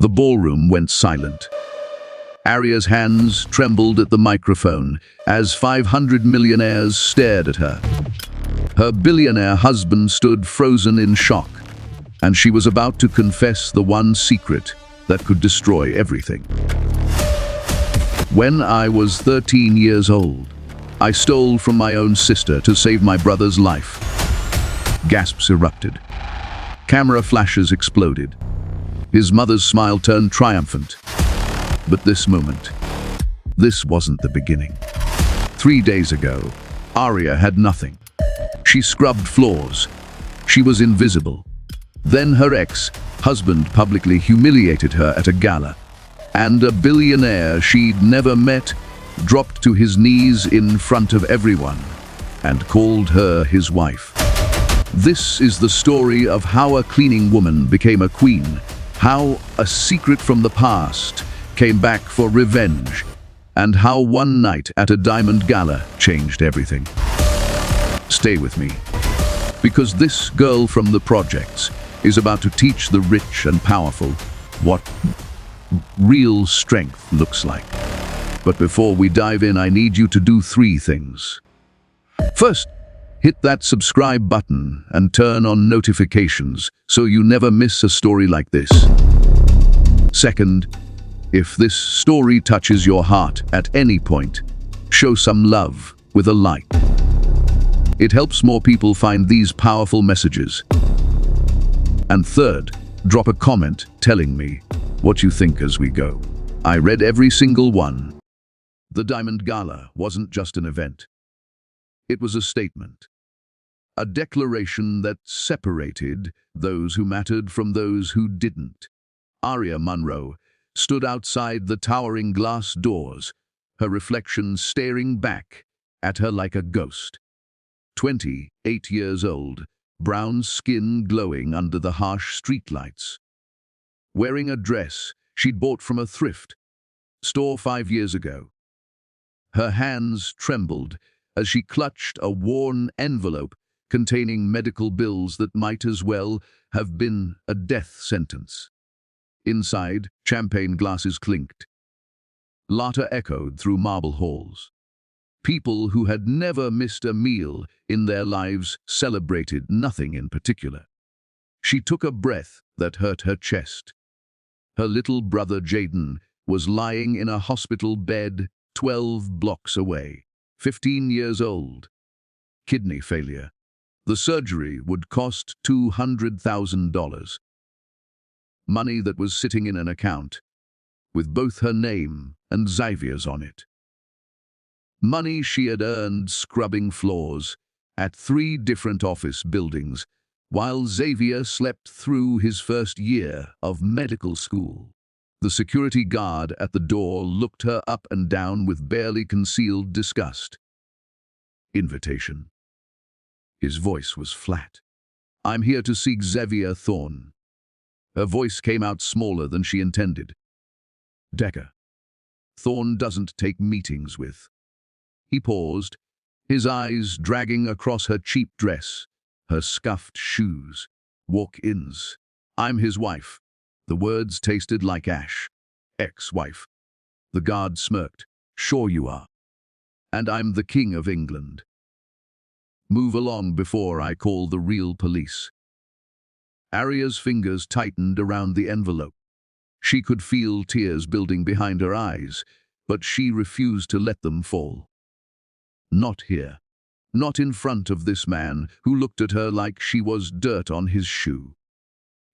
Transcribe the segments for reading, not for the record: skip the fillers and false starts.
The ballroom went silent. Aria's hands trembled at the microphone as 500 millionaires stared at her. Her billionaire husband stood frozen in shock, and she was about to confess the one secret that could destroy everything. When I was 13 years old, I stole from my own sister to save my brother's life. Gasps erupted. Camera flashes exploded. His mother's smile turned triumphant. But this wasn't the beginning. 3 days ago, Aria had nothing. She scrubbed floors. She was invisible. Then her ex-husband publicly humiliated her at a gala, and a billionaire she'd never met dropped to his knees in front of everyone and called her his wife. This is the story of how a cleaning woman became a queen, how a secret from the past came back for revenge, and how one night at a diamond gala changed everything. Stay with me, because this girl from the projects is about to teach the rich and powerful what real strength looks like. But before we dive in, I need you to do 3 things. First, hit that subscribe button and turn on notifications so you never miss a story like this. Second, if this story touches your heart at any point, show some love with a like. It helps more people find these powerful messages. And third, drop a comment telling me what you think as we go. I read every single one. The Diamond Gala wasn't just an event. It was a statement. A declaration that separated those who mattered from those who didn't. Aria Monroe stood outside the towering glass doors, her reflection staring back at her like a ghost. 28 years old, brown skin glowing under the harsh streetlights. Wearing a dress she'd bought from a thrift store 5 years ago. Her hands trembled as she clutched a worn envelope containing medical bills that might as well have been a death sentence. Inside, champagne glasses clinked. Laughter echoed through marble halls. People who had never missed a meal in their lives celebrated nothing in particular. She took a breath that hurt her chest. Her little brother Jaden was lying in a hospital bed 12 blocks away, 15 years old. Kidney failure. The surgery would cost $200,000. Money that was sitting in an account, with both her name and Xavier's on it. Money she had earned scrubbing floors at 3 different office buildings, while Xavier slept through his first year of medical school. The security guard at the door looked her up and down with barely concealed disgust. Invitation. His voice was flat. I'm here to see Xavier Thorne. Her voice came out smaller than she intended. Decker. Thorne doesn't take meetings with. He paused, his eyes dragging across her cheap dress, her scuffed shoes. Walk-ins. I'm his wife. The words tasted like ash. Ex-wife. The guard smirked. Sure you are. And I'm the King of England. Move along before I call the real police. Aria's fingers tightened around the envelope. She could feel tears building behind her eyes, but she refused to let them fall. Not here. Not in front of this man who looked at her like she was dirt on his shoe.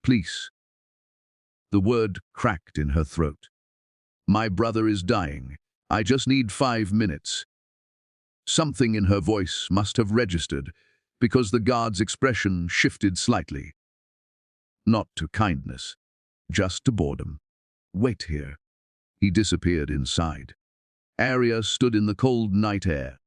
Please. The word cracked in her throat. My brother is dying. I just need 5 minutes. Something in her voice must have registered, because the guard's expression shifted slightly. Not to kindness, just to boredom. Wait here. He disappeared inside. Aria stood in the cold night air,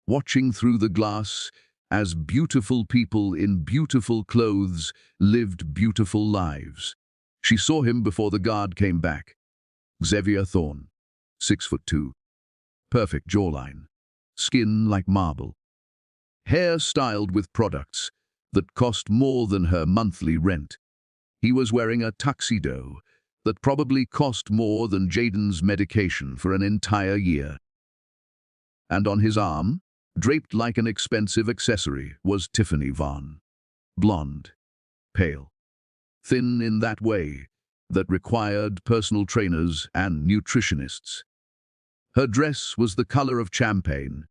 watching through the glass as beautiful people in beautiful clothes lived beautiful lives. She saw him before the guard came back. Xavier Thorne, 6'2", perfect jawline, skin like marble, hair styled with products that cost more than her monthly rent. He was wearing a tuxedo that probably cost more than Jaden's medication for an entire year. And on his arm, draped like an expensive accessory, was Tiffany Vaughn. Blonde, pale, thin in that way that required personal trainers and nutritionists. Her dress was the color of champagne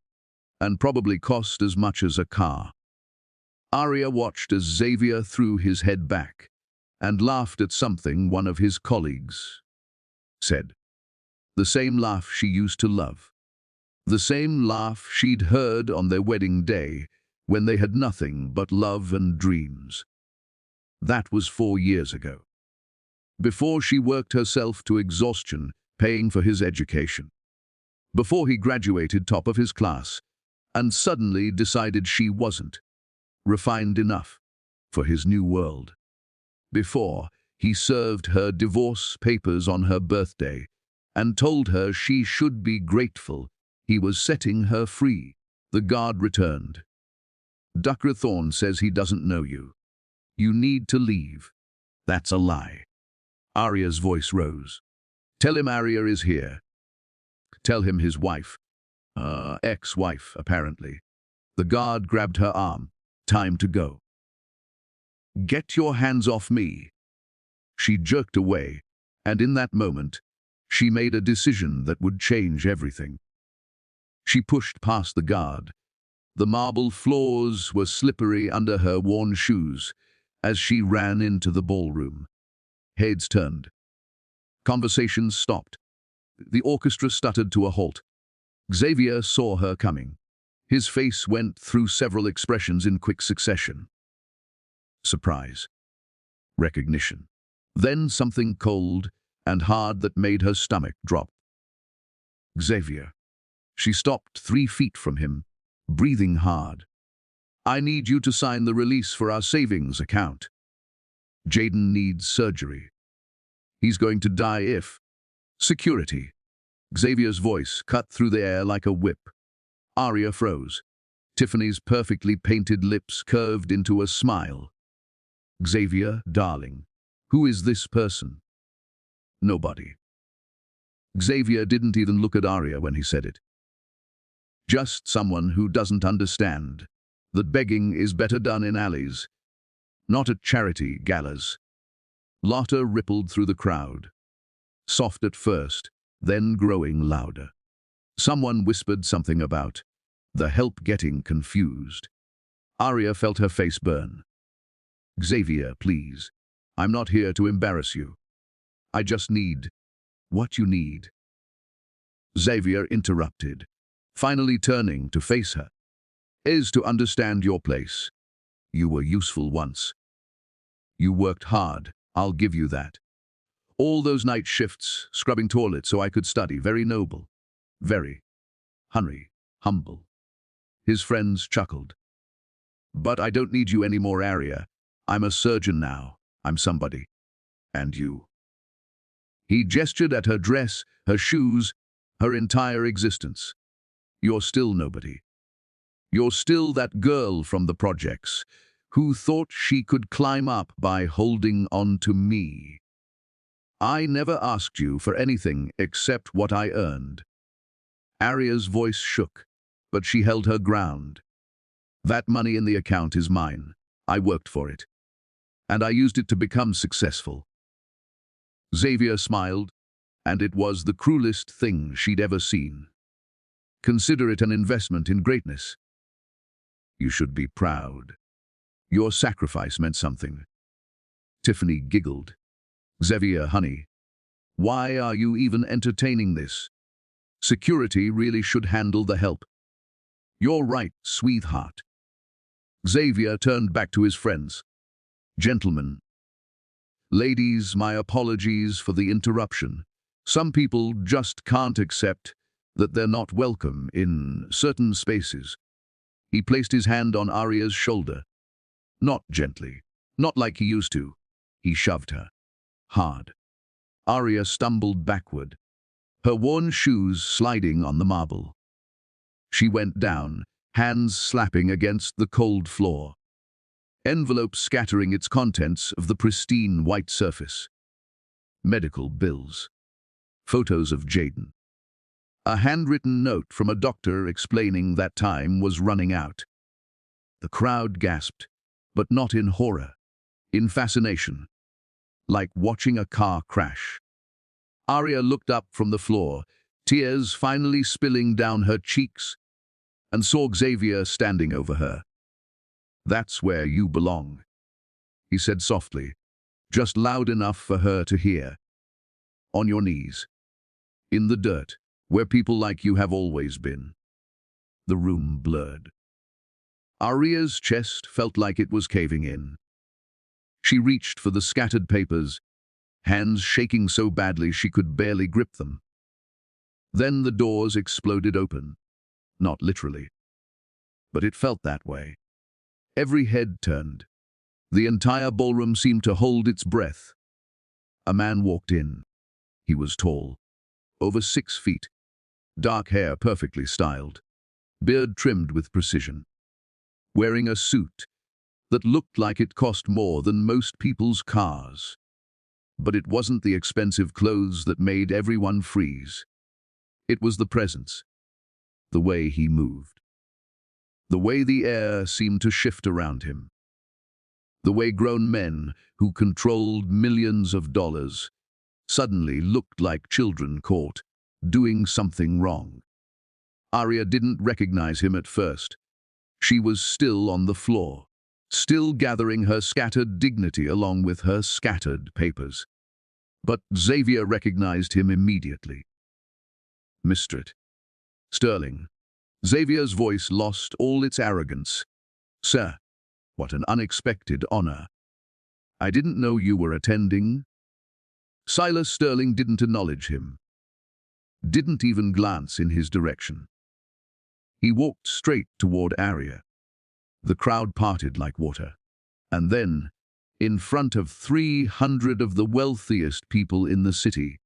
and probably cost as much as a car. Aria watched as Xavier threw his head back and laughed at something one of his colleagues said. The same laugh she used to love. The same laugh she'd heard on their wedding day when they had nothing but love and dreams. That was 4 years ago. Before she worked herself to exhaustion paying for his education. Before he graduated top of his class and suddenly decided she wasn't refined enough for his new world. Before he served her divorce papers on her birthday and told her she should be grateful he was setting her free. The guard returned. Dr. Thorne says he doesn't know you. You need to leave. That's a lie. Aria's voice rose. Tell him Aria is here. Tell him his wife. Ex-wife, apparently. The guard grabbed her arm. Time to go. Get your hands off me. She jerked away, and in that moment, she made a decision that would change everything. She pushed past the guard. The marble floors were slippery under her worn shoes as she ran into the ballroom. Heads turned. Conversations stopped. The orchestra stuttered to a halt. Xavier saw her coming. His face went through several expressions in quick succession. Surprise. Recognition. Then something cold and hard that made her stomach drop. Xavier. She stopped 3 feet from him, breathing hard. I need you to sign the release for our savings account. Jaden needs surgery. He's going to die if... Security. Xavier's voice cut through the air like a whip. Aria froze. Tiffany's perfectly painted lips curved into a smile. Xavier, darling, who is this person? Nobody. Xavier didn't even look at Aria when he said it. Just someone who doesn't understand that begging is better done in alleys, not at charity galas. Laughter rippled through the crowd. Soft at first, then growing louder. Someone whispered something about the help getting confused. Aria felt her face burn. Xavier, please. I'm not here to embarrass you. I just need what you need. Xavier interrupted, finally turning to face her. Is to understand your place. You were useful once. You worked hard, I'll give you that. All those night shifts, scrubbing toilets so I could study, very noble. Very. Humble. His friends chuckled. But I don't need you anymore, Aria. I'm a surgeon now. I'm somebody. And you. He gestured at her dress, her shoes, her entire existence. You're still nobody. You're still that girl from the projects who thought she could climb up by holding on to me. I never asked you for anything except what I earned. Aria's voice shook, but she held her ground. That money in the account is mine. I worked for it. And I used it to become successful. Xavier smiled, and it was the cruelest thing she'd ever seen. Consider it an investment in greatness. You should be proud. Your sacrifice meant something. Tiffany giggled. Xavier, honey, why are you even entertaining this? Security really should handle the help. You're right, sweetheart. Xavier turned back to his friends. Gentlemen. Ladies, my apologies for the interruption. Some people just can't accept that they're not welcome in certain spaces. He placed his hand on Aria's shoulder. Not gently, not like he used to. He shoved her. Hard. Aria stumbled backward, her worn shoes sliding on the marble. She went down, hands slapping against the cold floor. Envelope scattering its contents of the pristine white surface. medical bills, photos of Jaden, a handwritten note from a doctor explaining that time was running out. The crowd gasped, but not in horror, in fascination, like watching a car crash. Aria looked up from the floor, tears finally spilling down her cheeks, and saw Xavier standing over her. "That's where you belong," he said softly, just loud enough for her to hear. "On your knees. In the dirt, where people like you have always been." The room blurred. Aria's chest felt like it was caving in. She reached for the scattered papers, hands shaking so badly she could barely grip them. Then the doors exploded open. Not literally, but it felt that way. Every head turned. The entire ballroom seemed to hold its breath. A man walked in. He was tall, over 6 feet, dark hair perfectly styled, beard trimmed with precision, wearing a suit that looked like it cost more than most people's cars. But it wasn't the expensive clothes that made everyone freeze. It was the presence, the way he moved, the way the air seemed to shift around him, the way grown men who controlled millions of dollars suddenly looked like children caught doing something wrong. Aria didn't recognize him at first. She was still on the floor, still gathering her scattered dignity along with her scattered papers. But Xavier recognized him immediately. "Mr. Sterling." Xavier's voice lost all its arrogance. "Sir, what an unexpected honor. I didn't know you were attending." Silas Sterling didn't acknowledge him, didn't even glance in his direction. He walked straight toward Aria. The crowd parted like water. And then, in front of 300 of the wealthiest people in the city,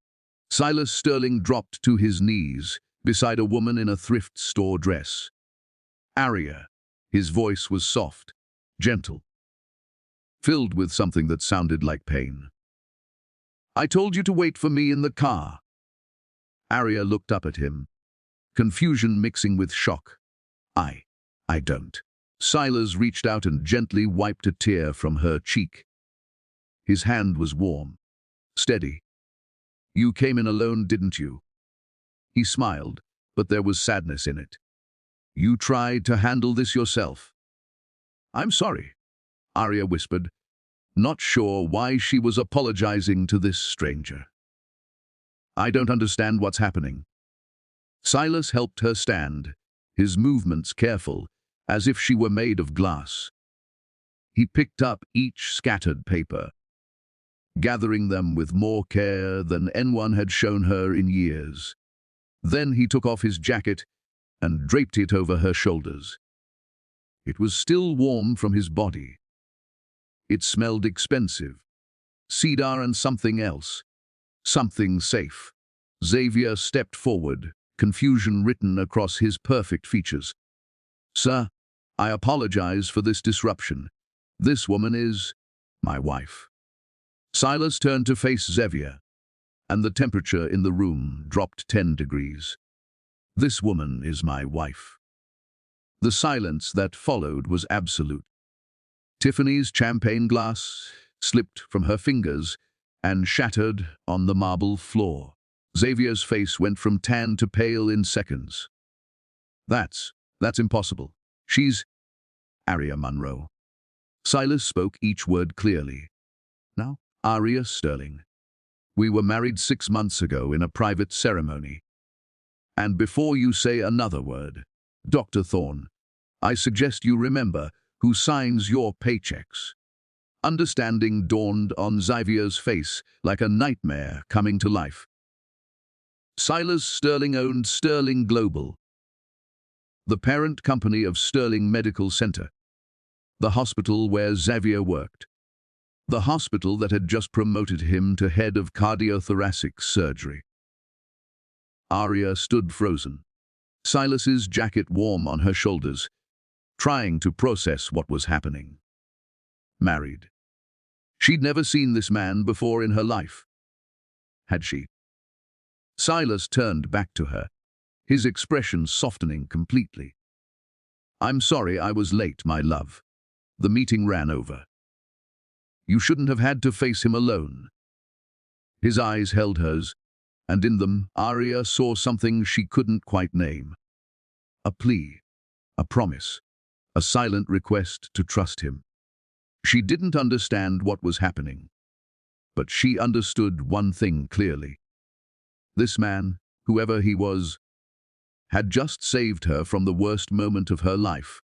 Silas Sterling dropped to his knees beside a woman in a thrift store dress. "Aria." His voice was soft, gentle, filled with something that sounded like pain. "I told you to wait for me in the car." Aria looked up at him, confusion mixing with shock. I don't." Silas reached out and gently wiped a tear from her cheek. His hand was warm, steady. "You came in alone, didn't you?" He smiled, but there was sadness in it. "You tried to handle this yourself." "I'm sorry," Aria whispered, not sure why she was apologizing to this stranger. "I don't understand what's happening." Silas helped her stand, his movements careful, as if she were made of glass. He picked up each scattered paper, gathering them with more care than anyone had shown her in years. Then he took off his jacket and draped it over her shoulders. It was still warm from his body. It smelled expensive, cedar and something else, something safe. Xavier stepped forward, confusion written across his perfect features. "Sir, I apologize for this disruption. This woman is my wife." Silas turned to face Xavier, and the temperature in the room dropped 10 degrees. "This woman is my wife." The silence that followed was absolute. Tiffany's champagne glass slipped from her fingers and shattered on the marble floor. Xavier's face went from tan to pale in seconds. That's impossible. She's Aria Monroe." Silas spoke each word clearly. "Now, Aria Sterling. We were married 6 months ago in a private ceremony. And before you say another word, Dr. Thorne, I suggest you remember who signs your paychecks." Understanding dawned on Xavier's face like a nightmare coming to life. Silas Sterling owned Sterling Global, the parent company of Sterling Medical Center, the hospital where Xavier worked, the hospital that had just promoted him to head of cardiothoracic surgery. Aria stood frozen, Silas's jacket warm on her shoulders, trying to process what was happening. Married. She'd never seen this man before in her life. had she? Silas turned back to her, his expression softening completely. "I'm sorry I was late, my love. The meeting ran over. You shouldn't have had to face him alone." His eyes held hers, and in them Aria saw something she couldn't quite name. A plea, a promise, a silent request to trust him. She didn't understand what was happening, but she understood one thing clearly. This man, whoever he was, had just saved her from the worst moment of her life.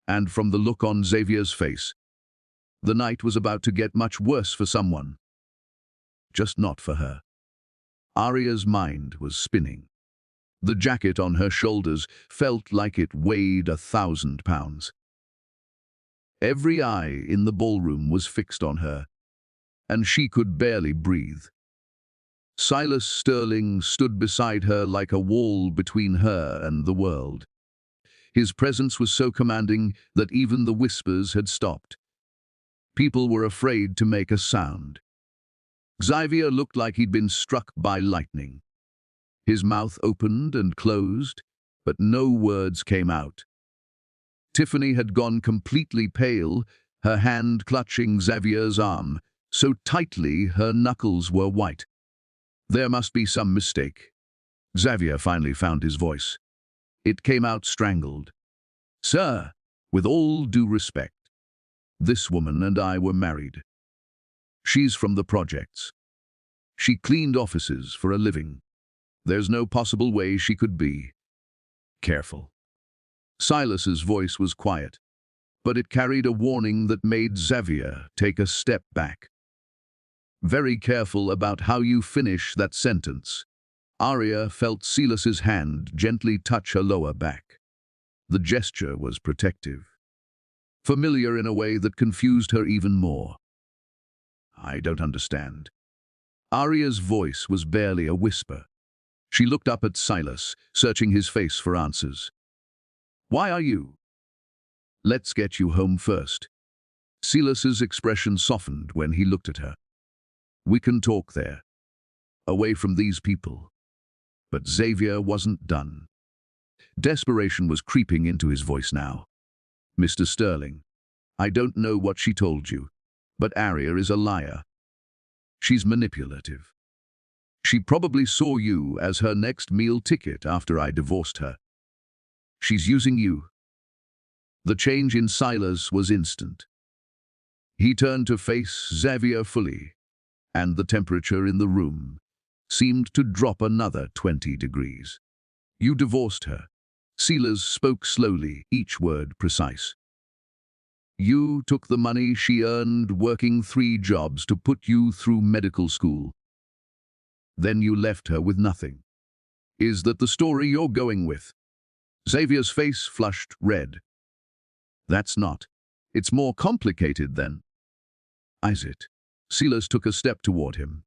And from the look on Xavier's face, the night was about to get much worse for someone. Just not for her. Aria's mind was spinning. The jacket on her shoulders felt like it weighed 1,000 pounds. Every eye in the ballroom was fixed on her, and she could barely breathe. Silas Sterling stood beside her like a wall between her and the world. His presence was so commanding that even the whispers had stopped. People were afraid to make a sound. Xavier looked like he'd been struck by lightning. His mouth opened and closed, but no words came out. Tiffany had gone completely pale, her hand clutching Xavier's arm, so tightly her knuckles were white. There must be some mistake. Xavier finally found his voice. It came out strangled. "Sir, with all due respect, this woman and I were married. She's from the projects. She cleaned offices for a living. There's no possible way she could be." "Careful." Silas's voice was quiet, but it carried a warning that made Xavier take a step back. "Very careful about how you finish that sentence." Aria felt Silas's hand gently touch her lower back. The gesture was protective, familiar in a way that confused her even more. "I don't understand." Aria's voice was barely a whisper. She looked up at Silas, searching his face for answers. "Why are you?" "Let's get you home first." Silas's expression softened when he looked at her. "We can talk there, away from these people." But Xavier wasn't done. Desperation was creeping into his voice now. "Mr. Sterling, I don't know what she told you, but Aria is a liar. She's manipulative. She probably saw you as her next meal ticket after I divorced her. She's using you." The change in Silas was instant. He turned to face Xavier fully, and the temperature in the room seemed to drop another 20 degrees. "You divorced her." Silas spoke slowly, each word precise. "You took the money she earned working 3 jobs to put you through medical school. Then you left her with nothing. Is that the story you're going with?" Xavier's face flushed red. "That's not. It's more complicated than." "Is it?" Silas took a step toward him.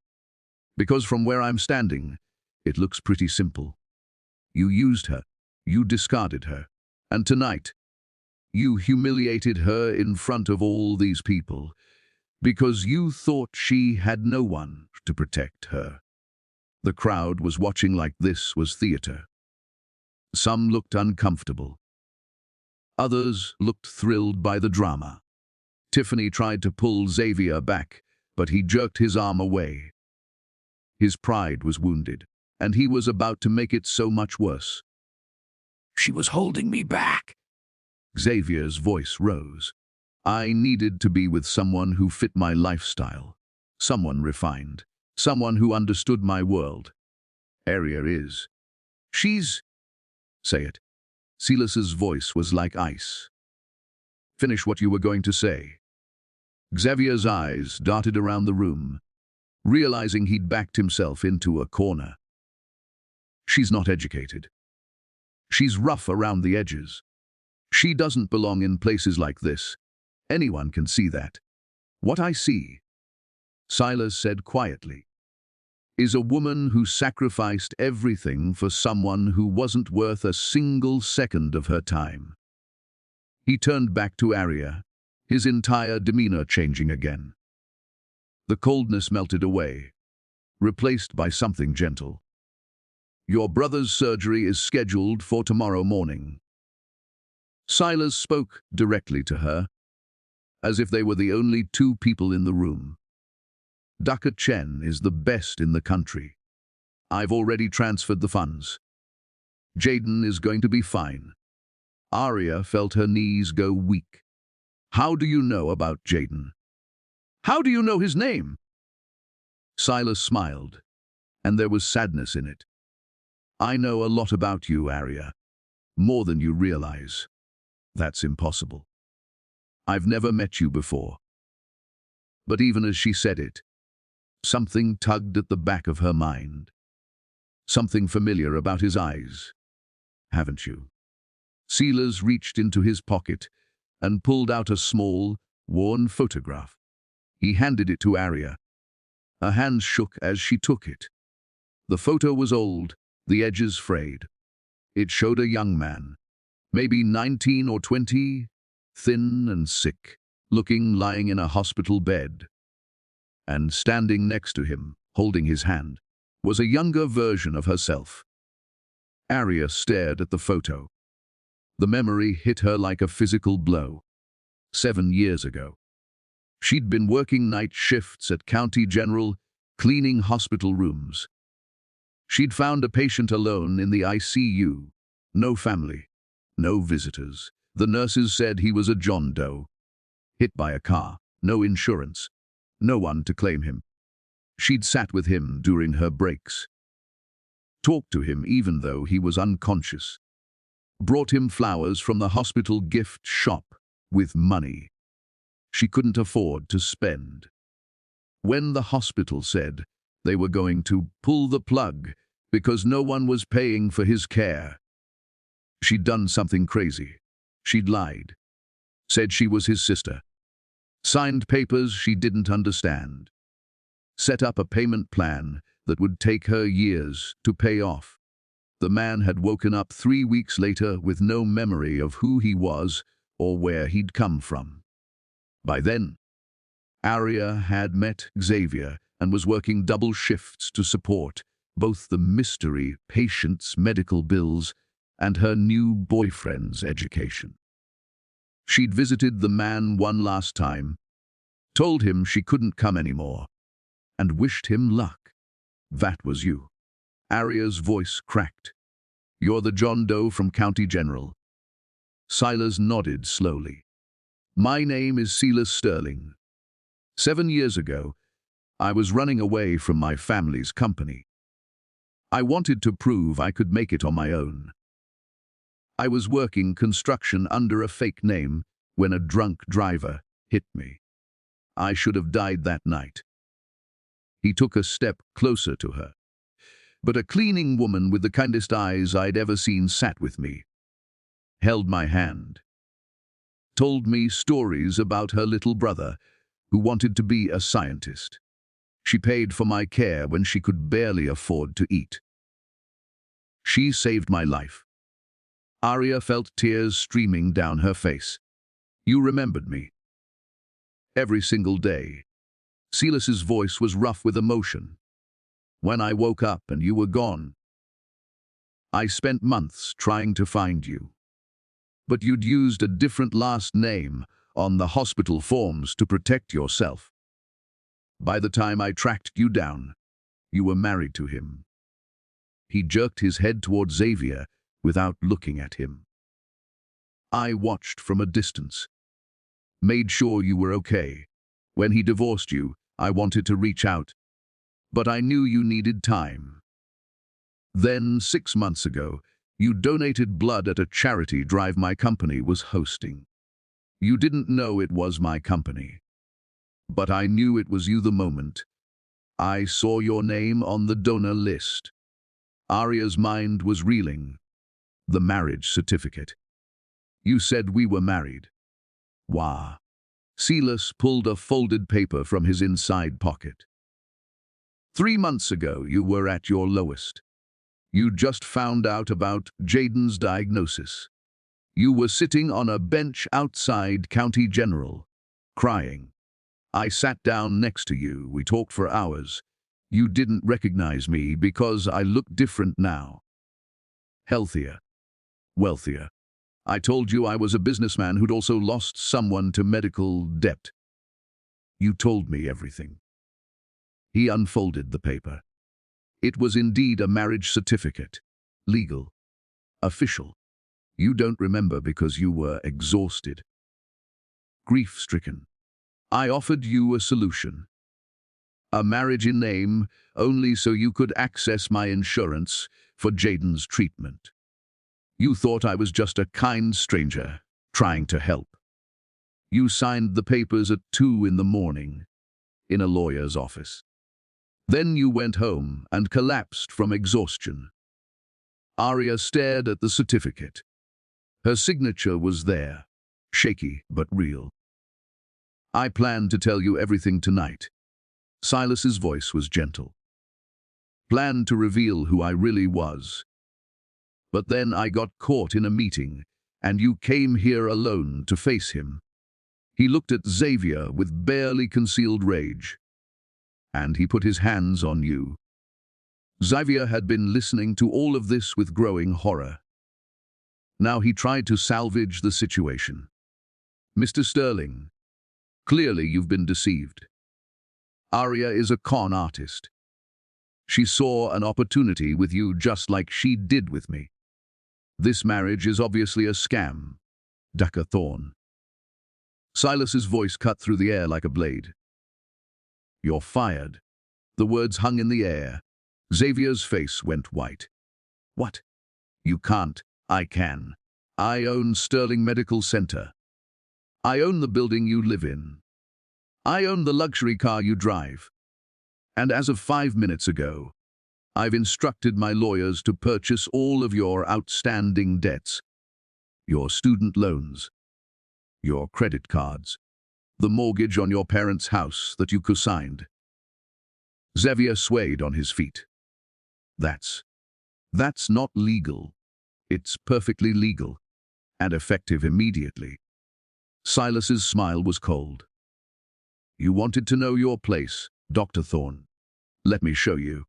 "Because from where I'm standing, it looks pretty simple. You used her, you discarded her, and tonight, you humiliated her in front of all these people because you thought she had no one to protect her." The crowd was watching like this was theater. Some looked uncomfortable. Others looked thrilled by the drama. Tiffany tried to pull Xavier back, but he jerked his arm away. His pride was wounded, and he was about to make it so much worse. "She was holding me back." Xavier's voice rose. "I needed to be with someone who fit my lifestyle, someone refined, someone who understood my world. Aria is. She's—" "Say it." Silas's voice was like ice. "Finish what you were going to say." Xavier's eyes darted around the room, realizing he'd backed himself into a corner. "She's not educated. She's rough around the edges. She doesn't belong in places like this. Anyone can see that. What I see," Silas said quietly, "is a woman who sacrificed everything for someone who wasn't worth a single second of her time." He turned back to Aria, his entire demeanor changing again. The coldness melted away. replaced by something gentle. Your brother's surgery is scheduled for tomorrow morning. Silas spoke directly to her, as if they were the only two people in the room. Dr. Chen is the best in the country. I've already transferred the funds. Jaden is going to be fine. Aria felt her knees go weak. How do you know about Jaden? How do you know his name? Silas smiled, and there was sadness in it. I know a lot about you, Aria. More than you realize. That's impossible. I've never met you before. But even as she said it, something tugged at the back of her mind. Something familiar about his eyes. Haven't you? Silas reached into his pocket and pulled out a small, worn photograph. He handed it to Aria. Her hands shook as she took it. The photo was old, the edges frayed. It showed a young man, maybe 19 or 20, thin and sick, lying in a hospital bed. And standing next to him, holding his hand, was a younger version of herself. Aria stared at the photo. The memory hit her like a physical blow. 7 years ago. She'd been working night shifts at County General, cleaning hospital rooms. She'd found a patient alone in the ICU. No family, no visitors. The nurses said he was a John Doe. Hit by a car, no insurance, no one to claim him. She'd sat with him during her breaks. Talked to him even though he was unconscious. Brought him flowers from the hospital gift shop with money she couldn't afford to spend. When the hospital said they were going to pull the plug because no one was paying for his care, she'd done something crazy. She'd lied. Said she was his sister. Signed papers she didn't understand. Set up a payment plan that would take her years to pay off. The man had woken up 3 weeks later with no memory of who he was or where he'd come from. By then, Aria had met Xavier and was working double shifts to support both the mystery patient's medical bills and her new boyfriend's education. She'd visited the man one last time, told him she couldn't come anymore, and wished him luck. That was you. Aria's voice cracked. You're the John Doe from County General. Silas nodded slowly. My name is Silas Sterling. 7 years ago, I was running away from my family's company. I wanted to prove I could make it on my own. I was working construction under a fake name when a drunk driver hit me. I should have died that night. He took a step closer to her. But a cleaning woman with the kindest eyes I'd ever seen sat with me, held my hand, told me stories about her little brother who wanted to be a scientist. She paid for my care when she could barely afford to eat. She saved my life. Aria felt tears streaming down her face. You remembered me. Every single day. Silas's voice was rough with emotion. When I woke up and you were gone, I spent months trying to find you. But you'd used a different last name on the hospital forms to protect yourself. By the time I tracked you down, you were married to him. He jerked his head toward Xavier without looking at him. I watched from a distance, made sure you were okay. When he divorced you, I wanted to reach out, but I knew you needed time. Then, 6 months ago, you donated blood at a charity drive my company was hosting. You didn't know it was my company, but I knew it was you the moment I saw your name on the donor list. Aria's mind was reeling. The marriage certificate. You said we were married. Wah. Silas pulled a folded paper from his inside pocket. 3 months ago, you were at your lowest. You just found out about Jaden's diagnosis. You were sitting on a bench outside County General, crying. I sat down next to you. We talked for hours. You didn't recognize me because I look different now. Healthier, wealthier. I told you I was a businessman who'd also lost someone to medical debt. You told me everything. He unfolded the paper. It was indeed a marriage certificate. Legal. Official. You don't remember because you were exhausted. Grief-stricken. I offered you a solution. A marriage in name, only so you could access my insurance for Jaden's treatment. You thought I was just a kind stranger, trying to help. You signed the papers at 2 in the morning, in a lawyer's office. Then you went home and collapsed from exhaustion. Aria stared at the certificate. Her signature was there, shaky but real. I planned to tell you everything tonight. Silas's voice was gentle. Planned to reveal who I really was. But then I got caught in a meeting, and you came here alone to face him. He looked at Xavier with barely concealed rage. And he put his hands on you. Xavier had been listening to all of this with growing horror. Now he tried to salvage the situation. Mr. Sterling, clearly you've been deceived. Aria is a con artist. She saw an opportunity with you just like she did with me. This marriage is obviously a scam. Dr. Thorne. Silas's voice cut through the air like a blade. You're fired. The words hung in the air. Xavier's face went white. What? You can't. I can. I own Sterling Medical Center. I own the building you live in. I own the luxury car you drive. And as of 5 minutes ago, I've instructed my lawyers to purchase all of your outstanding debts. Your student loans. Your credit cards. The mortgage on your parents' house that you co-signed. Xavier swayed on his feet. That's not legal. It's perfectly legal, and effective immediately. Silas's smile was cold. You wanted to know your place, Dr. Thorne. Let me show you.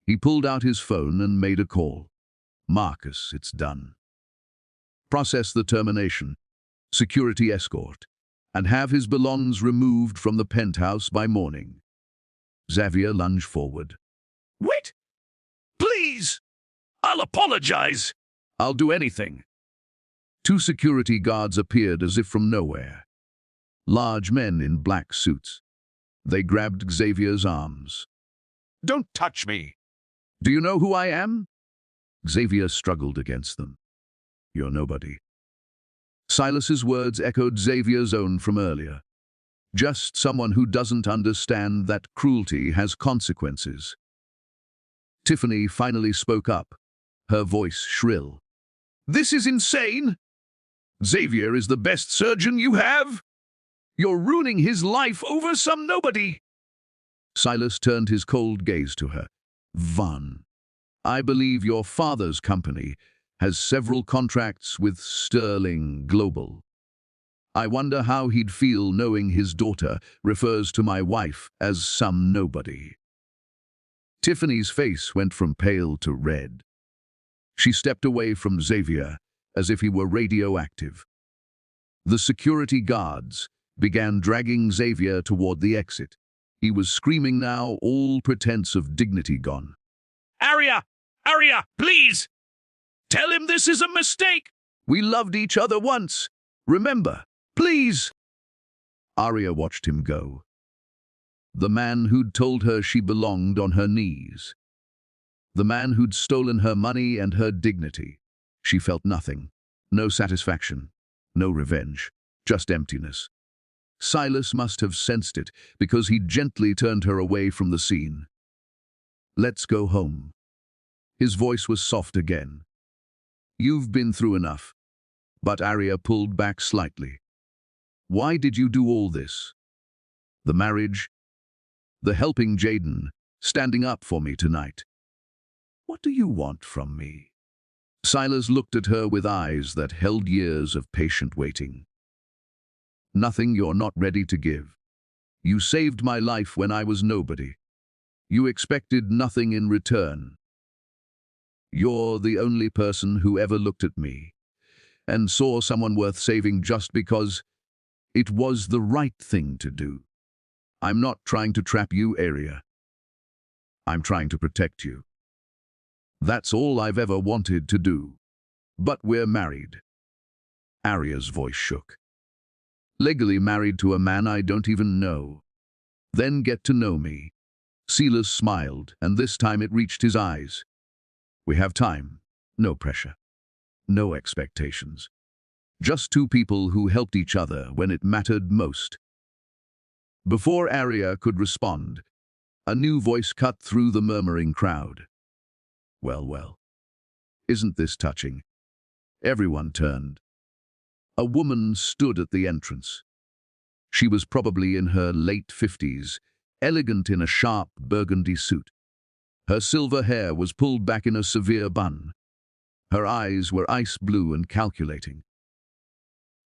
He pulled out his phone and made a call. Marcus, it's done. Process the termination, security escort, and have his belongings removed from the penthouse by morning. Xavier lunged forward. Wait! Please! I'll apologize! I'll do anything. 2 security guards appeared as if from nowhere. Large men in black suits. They grabbed Xavier's arms. Don't touch me! Do you know who I am? Xavier struggled against them. You're nobody. Silas's words echoed Xavier's own from earlier. Just someone who doesn't understand that cruelty has consequences. Tiffany finally spoke up, her voice shrill. This is insane! Xavier is the best surgeon you have! You're ruining his life over some nobody! Silas turned his cold gaze to her. Vaughn, I believe your father's company has several contracts with Sterling Global. I wonder how he'd feel knowing his daughter refers to my wife as some nobody. Tiffany's face went from pale to red. She stepped away from Xavier as if he were radioactive. The security guards began dragging Xavier toward the exit. He was screaming now, all pretense of dignity gone. Aria! Aria, please! Tell him this is a mistake! We loved each other once. Remember, please! Aria watched him go. The man who'd told her she belonged on her knees. The man who'd stolen her money and her dignity. She felt nothing. No satisfaction. No revenge. Just emptiness. Silas must have sensed it because he gently turned her away from the scene. Let's go home. His voice was soft again. You've been through enough. But Aria pulled back slightly. Why did you do all this? The marriage, the helping Jaden, standing up for me tonight. What do you want from me? Silas looked at her with eyes that held years of patient waiting. Nothing you're not ready to give. You saved my life when I was nobody. You expected nothing in return. You're the only person who ever looked at me and saw someone worth saving just because it was the right thing to do. I'm not trying to trap you, Aria. I'm trying to protect you. That's all I've ever wanted to do. But we're married. Aria's voice shook. Legally married to a man I don't even know. Then get to know me. Silas smiled, and this time it reached his eyes. We have time, no pressure, no expectations. Just two people who helped each other when it mattered most. Before Aria could respond, a new voice cut through the murmuring crowd. Well, well. Isn't this touching? Everyone turned. A woman stood at the entrance. She was probably in her late 50s, elegant in a sharp burgundy suit. Her silver hair was pulled back in a severe bun. Her eyes were ice blue and calculating.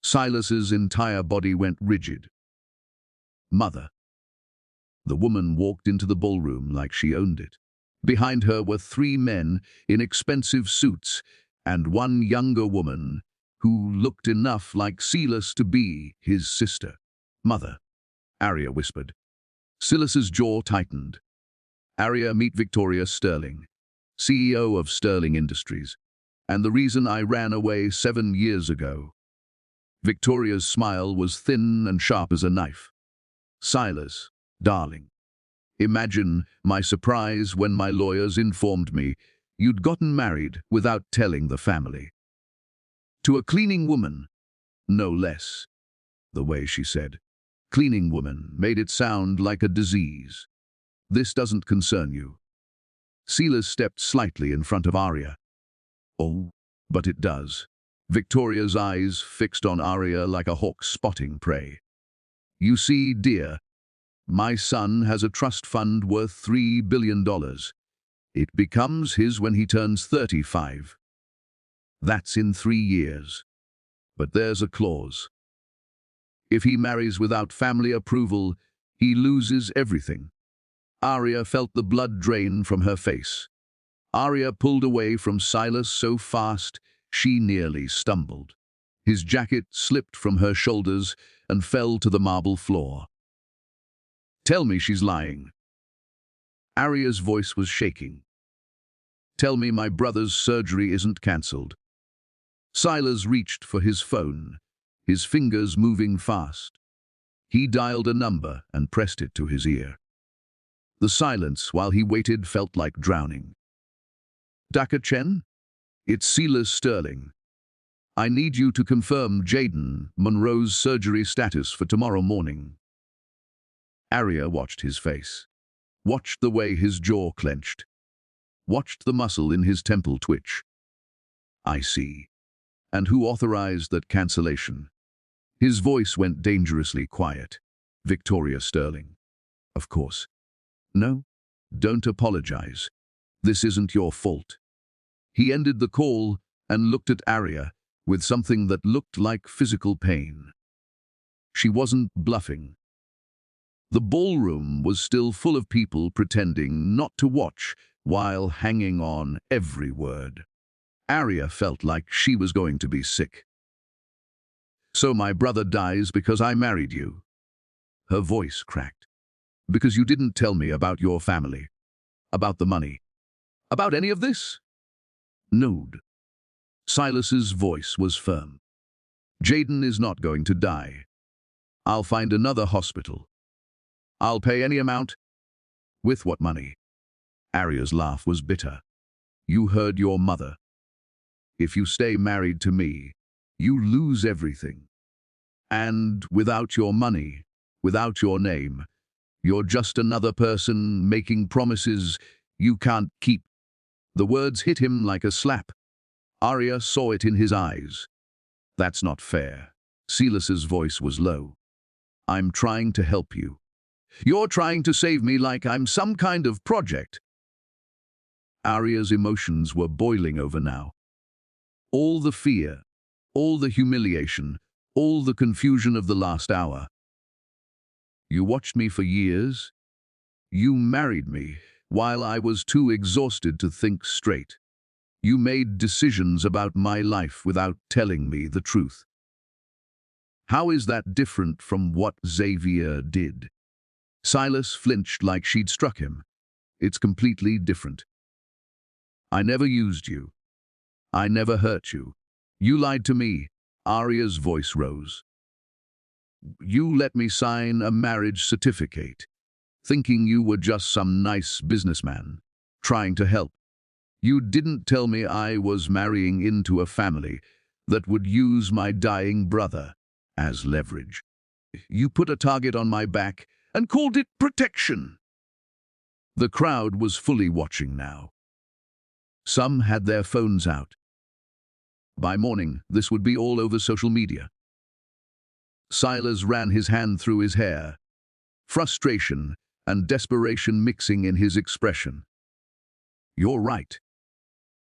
Silas's entire body went rigid. Mother. The woman walked into the ballroom like she owned it. Behind her were three men in expensive suits and one younger woman who looked enough like Silas to be his sister. Mother, Aria whispered. Silas's jaw tightened. Aria, meet Victoria Sterling, CEO of Sterling Industries, and the reason I ran away 7 years ago. Victoria's smile was thin and sharp as a knife. Silas, darling, imagine my surprise when my lawyers informed me you'd gotten married without telling the family. To a cleaning woman, no less. The way she said, cleaning woman, made it sound like a disease. This doesn't concern you. Silas stepped slightly in front of Aria. Oh, but it does. Victoria's eyes fixed on Aria like a hawk spotting prey. You see, dear, my son has a trust fund worth $3 billion. It becomes his when he turns 35. That's in 3 years. But there's a clause. If he marries without family approval, he loses everything. Aria felt the blood drain from her face. Aria pulled away from Silas so fast she nearly stumbled. His jacket slipped from her shoulders and fell to the marble floor. Tell me she's lying. Aria's voice was shaking. Tell me my brother's surgery isn't cancelled. Silas reached for his phone, his fingers moving fast. He dialed a number and pressed it to his ear. The silence while he waited felt like drowning. Daka Chen? It's Silas Sterling. I need you to confirm Jaden Monroe's surgery status for tomorrow morning. Aria watched his face, watched the way his jaw clenched, watched the muscle in his temple twitch. I see. And who authorized that cancellation? His voice went dangerously quiet. Victoria Sterling. Of course. No, don't apologize. This isn't your fault. He ended the call and looked at Aria with something that looked like physical pain. She wasn't bluffing. The ballroom was still full of people pretending not to watch while hanging on every word. Aria felt like she was going to be sick. So my brother dies because I married you. Her voice cracked. Because you didn't tell me about your family, about the money, about any of this? Node. Silas's voice was firm. Jaden is not going to die. I'll find another hospital. I'll pay any amount. With what money? Aria's laugh was bitter. You heard your mother. If you stay married to me, you lose everything. And without your money, without your name, you're just another person making promises you can't keep. The words hit him like a slap. Aria saw it in his eyes. That's not fair. Silas's voice was low. I'm trying to help you. You're trying to save me like I'm some kind of project. Aria's emotions were boiling over now. All the fear, all the humiliation, all the confusion of the last hour. You watched me for years. You married me while I was too exhausted to think straight. You made decisions about my life without telling me the truth. How is that different from what Xavier did? Silas flinched like she'd struck him. It's completely different. I never used you. I never hurt you. You lied to me. Aria's voice rose. You let me sign a marriage certificate, thinking you were just some nice businessman, trying to help. You didn't tell me I was marrying into a family that would use my dying brother as leverage. You put a target on my back and called it protection. The crowd was fully watching now. Some had their phones out. By morning, this would be all over social media. Silas ran his hand through his hair, frustration and desperation mixing in his expression. You're right.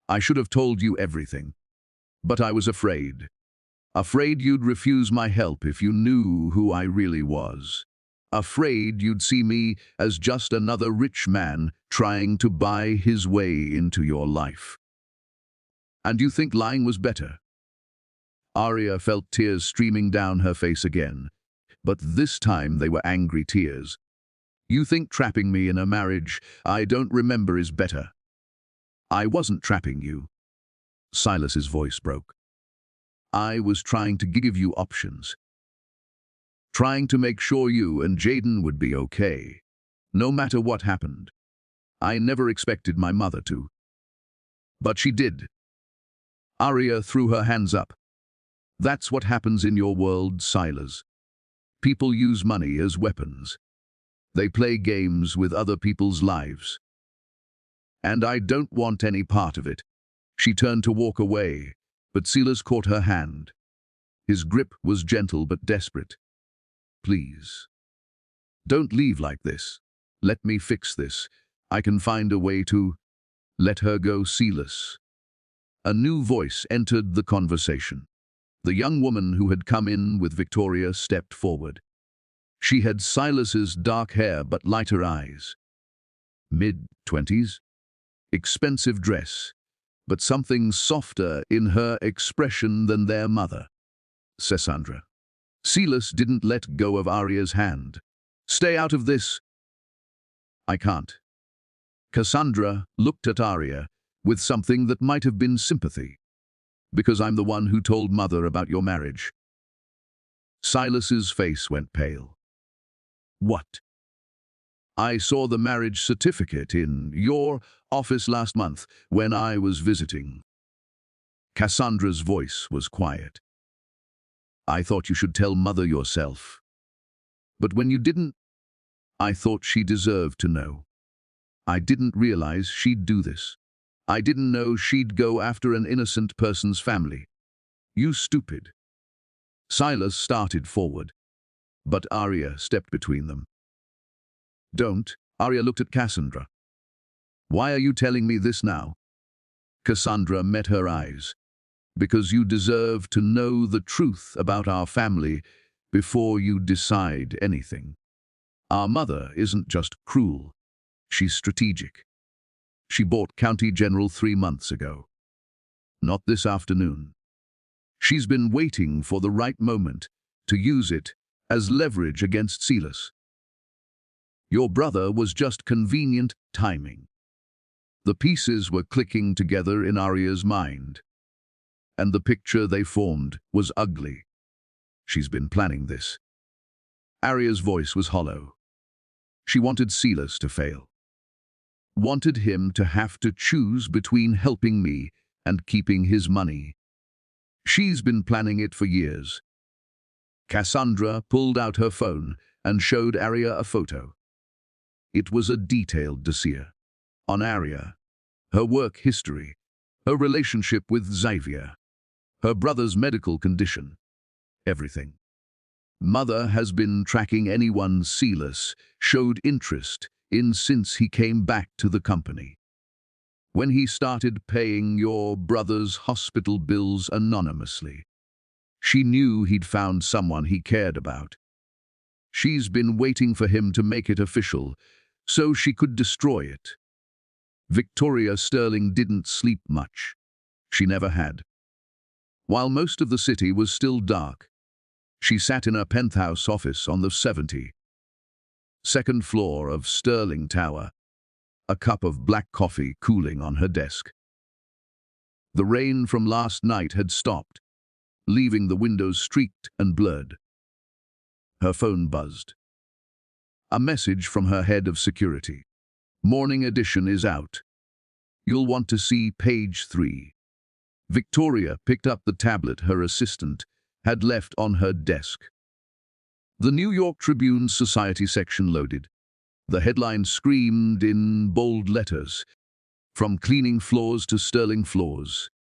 I should have told you everything, but I was afraid. Afraid you'd refuse my help if you knew who I really was. Afraid you'd see me as just another rich man trying to buy his way into your life. And you think lying was better? Aria felt tears streaming down her face again, but this time they were angry tears. You think trapping me in a marriage I don't remember is better? I wasn't trapping you. Silas's voice broke. I was trying to give you options. Trying to make sure you and Jaden would be okay, no matter what happened. I never expected my mother to. But she did. Aria threw her hands up. That's what happens in your world, Silas. People use money as weapons. They play games with other people's lives. And I don't want any part of it. She turned to walk away, but Silas caught her hand. His grip was gentle but desperate. Please. Don't leave like this. Let me fix this. I can find a way to... Let her go, Silas. A new voice entered the conversation. The young woman who had come in with Victoria stepped forward. She had Silas's dark hair but lighter eyes. Mid-20s. Expensive dress, but something softer in her expression than their mother. Cassandra. Silas didn't let go of Aria's hand. Stay out of this. I can't. Cassandra looked at Aria with something that might have been sympathy. Because I'm the one who told Mother about your marriage. Silas's face went pale. What? I saw the marriage certificate in your office last month when I was visiting. Cassandra's voice was quiet. I thought you should tell Mother yourself. But when you didn't, I thought she deserved to know. I didn't realize she'd do this. I didn't know she'd go after an innocent person's family. You stupid. Silas started forward, but Aria stepped between them. Don't. Aria looked at Cassandra. Why are you telling me this now? Cassandra met her eyes. Because you deserve to know the truth about our family before you decide anything. Our mother isn't just cruel. She's strategic. She bought County General 3 months ago. Not this afternoon. She's been waiting for the right moment to use it as leverage against Silas. Your brother was just convenient timing. The pieces were clicking together in Aria's mind, and the picture they formed was ugly. She's been planning this. Aria's voice was hollow. She wanted Silas to fail. Wanted him to have to choose between helping me and keeping his money. She's been planning it for years. Cassandra pulled out her phone and showed Aria a photo. It was a detailed dossier on Aria, her work history, her relationship with Xavier, her brother's medical condition, everything. Mother has been tracking anyone Silas showed interest in since he came back to the company. When he started paying your brother's hospital bills anonymously, she knew he'd found someone he cared about. She's been waiting for him to make it official so she could destroy it. Victoria Sterling didn't sleep much. She never had. While most of the city was still dark, she sat in her penthouse office on the 72nd floor of Sterling Tower, a cup of black coffee cooling on her desk. The rain from last night had stopped, leaving the windows streaked and blurred. Her phone buzzed. A message from her head of security. Morning edition is out. You'll want to see page 3. Victoria picked up the tablet her assistant had left on her desk. The New York Tribune's Society section loaded. The headline screamed in bold letters, "From cleaning floors to sterling floors."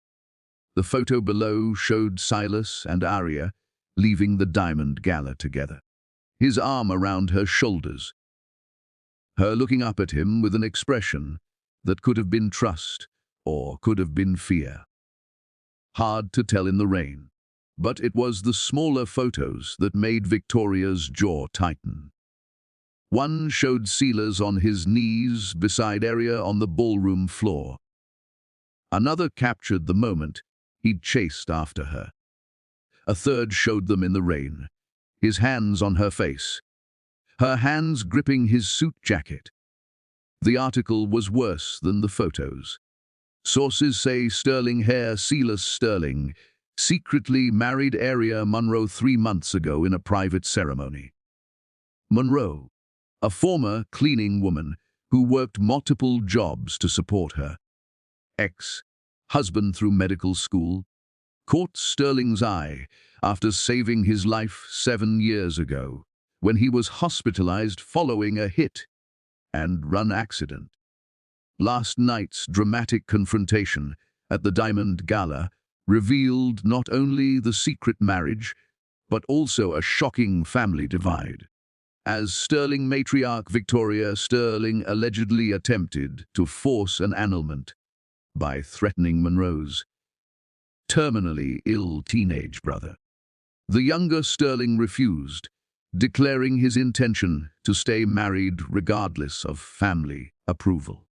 The photo below showed Silas and Aria leaving the Diamond Gala together, his arm around her shoulders, her looking up at him with an expression that could have been trust or could have been fear. Hard to tell in the rain, but it was the smaller photos that made Victoria's jaw tighten. One showed Silas on his knees beside Aria on the ballroom floor. Another captured the moment he'd chased after her. A third showed them in the rain, his hands on her face, her hands gripping his suit jacket. The article was worse than the photos. Sources say Sterling heir Silas Sterling secretly married Aria Monroe 3 months ago in a private ceremony. Monroe, a former cleaning woman who worked multiple jobs to support her ex-husband through medical school, caught Sterling's eye after saving his life 7 years ago when he was hospitalized following a hit-and-run accident. Last night's dramatic confrontation at the Diamond Gala revealed not only the secret marriage, but also a shocking family divide, as Sterling matriarch Victoria Sterling allegedly attempted to force an annulment by threatening Monroe's terminally ill teenage brother. The younger Sterling refused, declaring his intention to stay married regardless of family approval.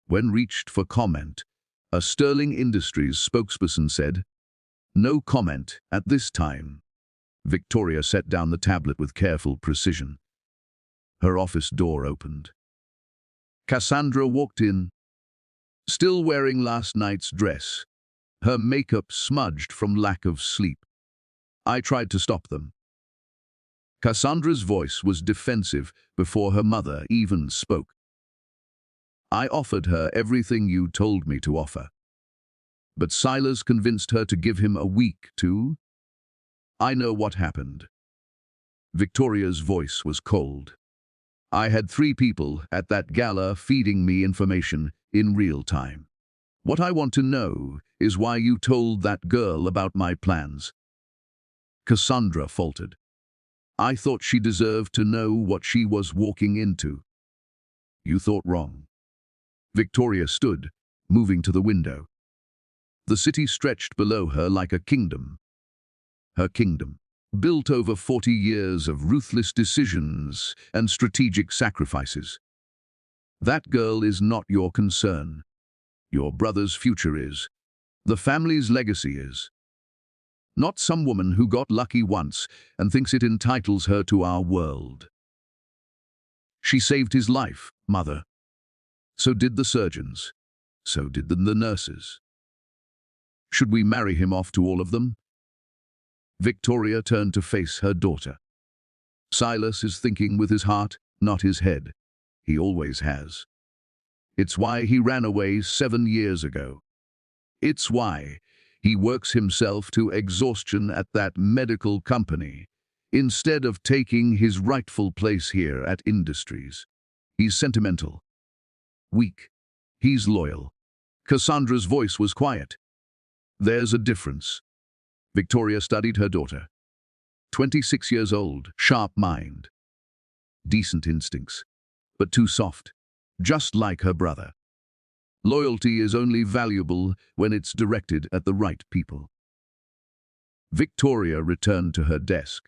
When reached for comment, a Sterling Industries spokesperson said, "No comment at this time." Victoria set down the tablet with careful precision. Her office door opened. Cassandra walked in, still wearing last night's dress, her makeup smudged from lack of sleep. "I tried to stop them." Cassandra's voice was defensive before her mother even spoke. "I offered her everything you told me to offer. But Silas convinced her to give him a week to. I know what happened." Victoria's voice was cold. "I had 3 people at that gala feeding me information in real time. What I want to know is why you told that girl about my plans." Cassandra faltered. "I thought she deserved to know what she was walking into." "You thought wrong." Victoria stood, moving to the window. The city stretched below her like a kingdom. Her kingdom, built over 40 years of ruthless decisions and strategic sacrifices. That girl is not your concern. Your brother's future is. The family's legacy is. Not some woman who got lucky once and thinks it entitles her to our world. She saved his life, Mother. So did the surgeons. So did the nurses. Should we marry him off to all of them? Victoria turned to face her daughter. Silas is thinking with his heart, not his head. He always has. It's why he ran away 7 years ago. It's why he works himself to exhaustion at that medical company, instead of taking his rightful place here at Industries. He's sentimental. Weak. He's loyal. Cassandra's voice was quiet. There's a difference. Victoria studied her daughter. 26 years old, sharp mind. Decent instincts, but too soft, just like her brother. Loyalty is only valuable when it's directed at the right people. Victoria returned to her desk.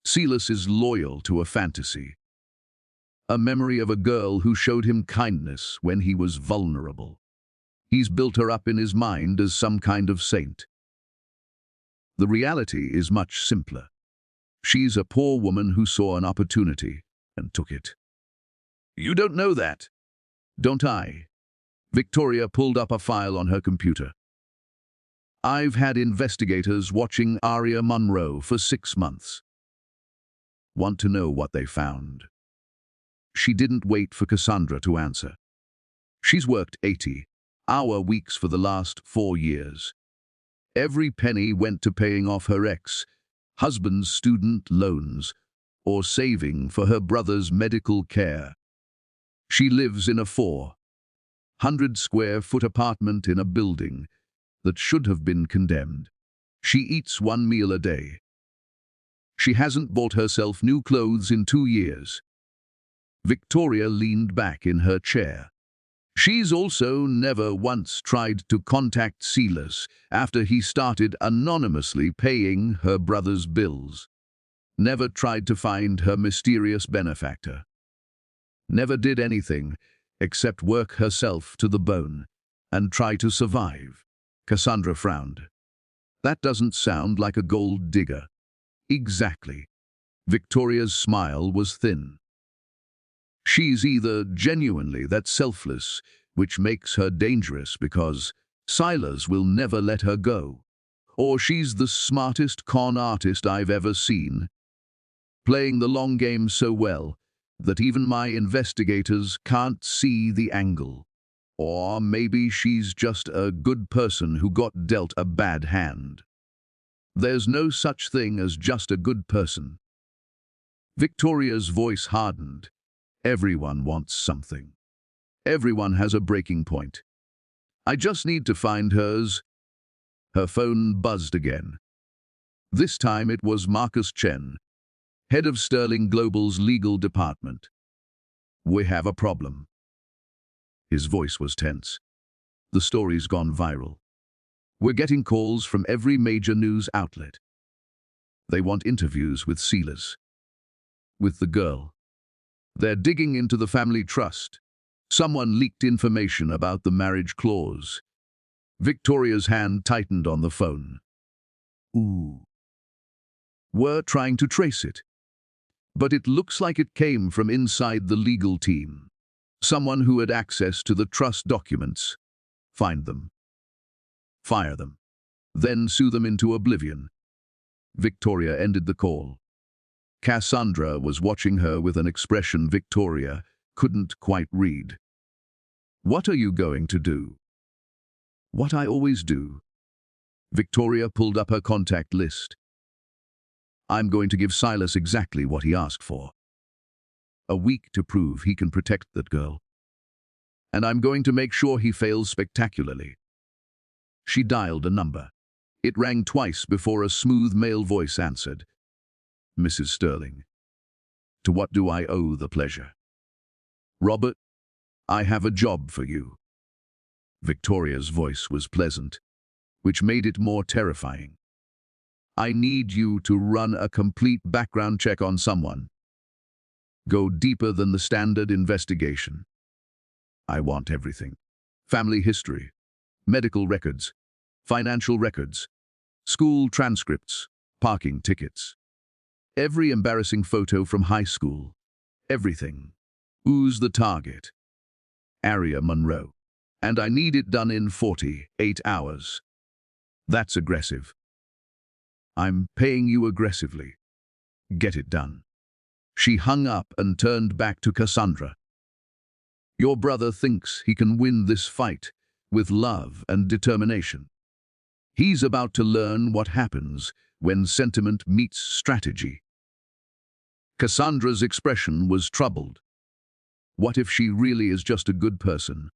Silas is loyal to a fantasy. a memory of a girl who showed him kindness when he was vulnerable. He's built her up in his mind as some kind of saint. The reality is much simpler. She's a poor woman who saw an opportunity and took it. You don't know that, don't I? Victoria pulled up a file on her computer. I've had investigators watching Aria Monroe for 6 months. Want to know what they found? She didn't wait for Cassandra to answer. She's worked 80-hour weeks for the last 4 years. Every penny went to paying off her ex-husband's student loans or saving for her brother's medical care. She lives in a 400-square-foot apartment in a building that should have been condemned. She eats 1 meal a day. She hasn't bought herself new clothes in 2 years. Victoria leaned back in her chair. She's also never once tried to contact Silas after he started anonymously paying her brother's bills. Never tried to find her mysterious benefactor. Never did anything except work herself to the bone and try to survive. Cassandra frowned. That doesn't sound like a gold digger. Exactly. Victoria's smile was thin. She's either genuinely that selfless, which makes her dangerous because Silas will never let her go, or she's the smartest con artist I've ever seen, playing the long game so well that even my investigators can't see the angle. Or maybe she's just a good person who got dealt a bad hand. There's no such thing as just a good person. Victoria's voice hardened. Everyone wants something. Everyone has a breaking point. I just need to find hers. Her phone buzzed again. This time it was Marcus Chen, head of Sterling Global's legal department. We have a problem. His voice was tense. The story's gone viral. We're getting calls from every major news outlet. They want interviews with Silas. With the girl. They're digging into the family trust. Someone leaked information about the marriage clause. Victoria's hand tightened on the phone. Ooh. We're trying to trace it. But it looks like it came from inside the legal team. Someone who had access to the trust documents. Find them. Fire them. Then sue them into oblivion. Victoria ended the call. Cassandra was watching her with an expression Victoria couldn't quite read. What are you going to do? What I always do. Victoria pulled up her contact list. I'm going to give Silas exactly what he asked for. A week to prove he can protect that girl. And I'm going to make sure he fails spectacularly. She dialed a number. It rang twice before a smooth male voice answered. Mrs. Sterling. To what do I owe the pleasure? Robert, I have a job for you. Victoria's voice was pleasant, which made it more terrifying. I need you to run a complete background check on someone. Go deeper than the standard investigation. I want everything. Family history, medical records, financial records, school transcripts, parking tickets. Every embarrassing photo from high school. Everything. Who's the target? Aria Monroe. And I need it done in 48 hours. That's aggressive. I'm paying you aggressively. Get it done. She hung up and turned back to Cassandra. Your brother thinks he can win this fight with love and determination. He's about to learn what happens when sentiment meets strategy. Cassandra's expression was troubled. What if she really is just a good person?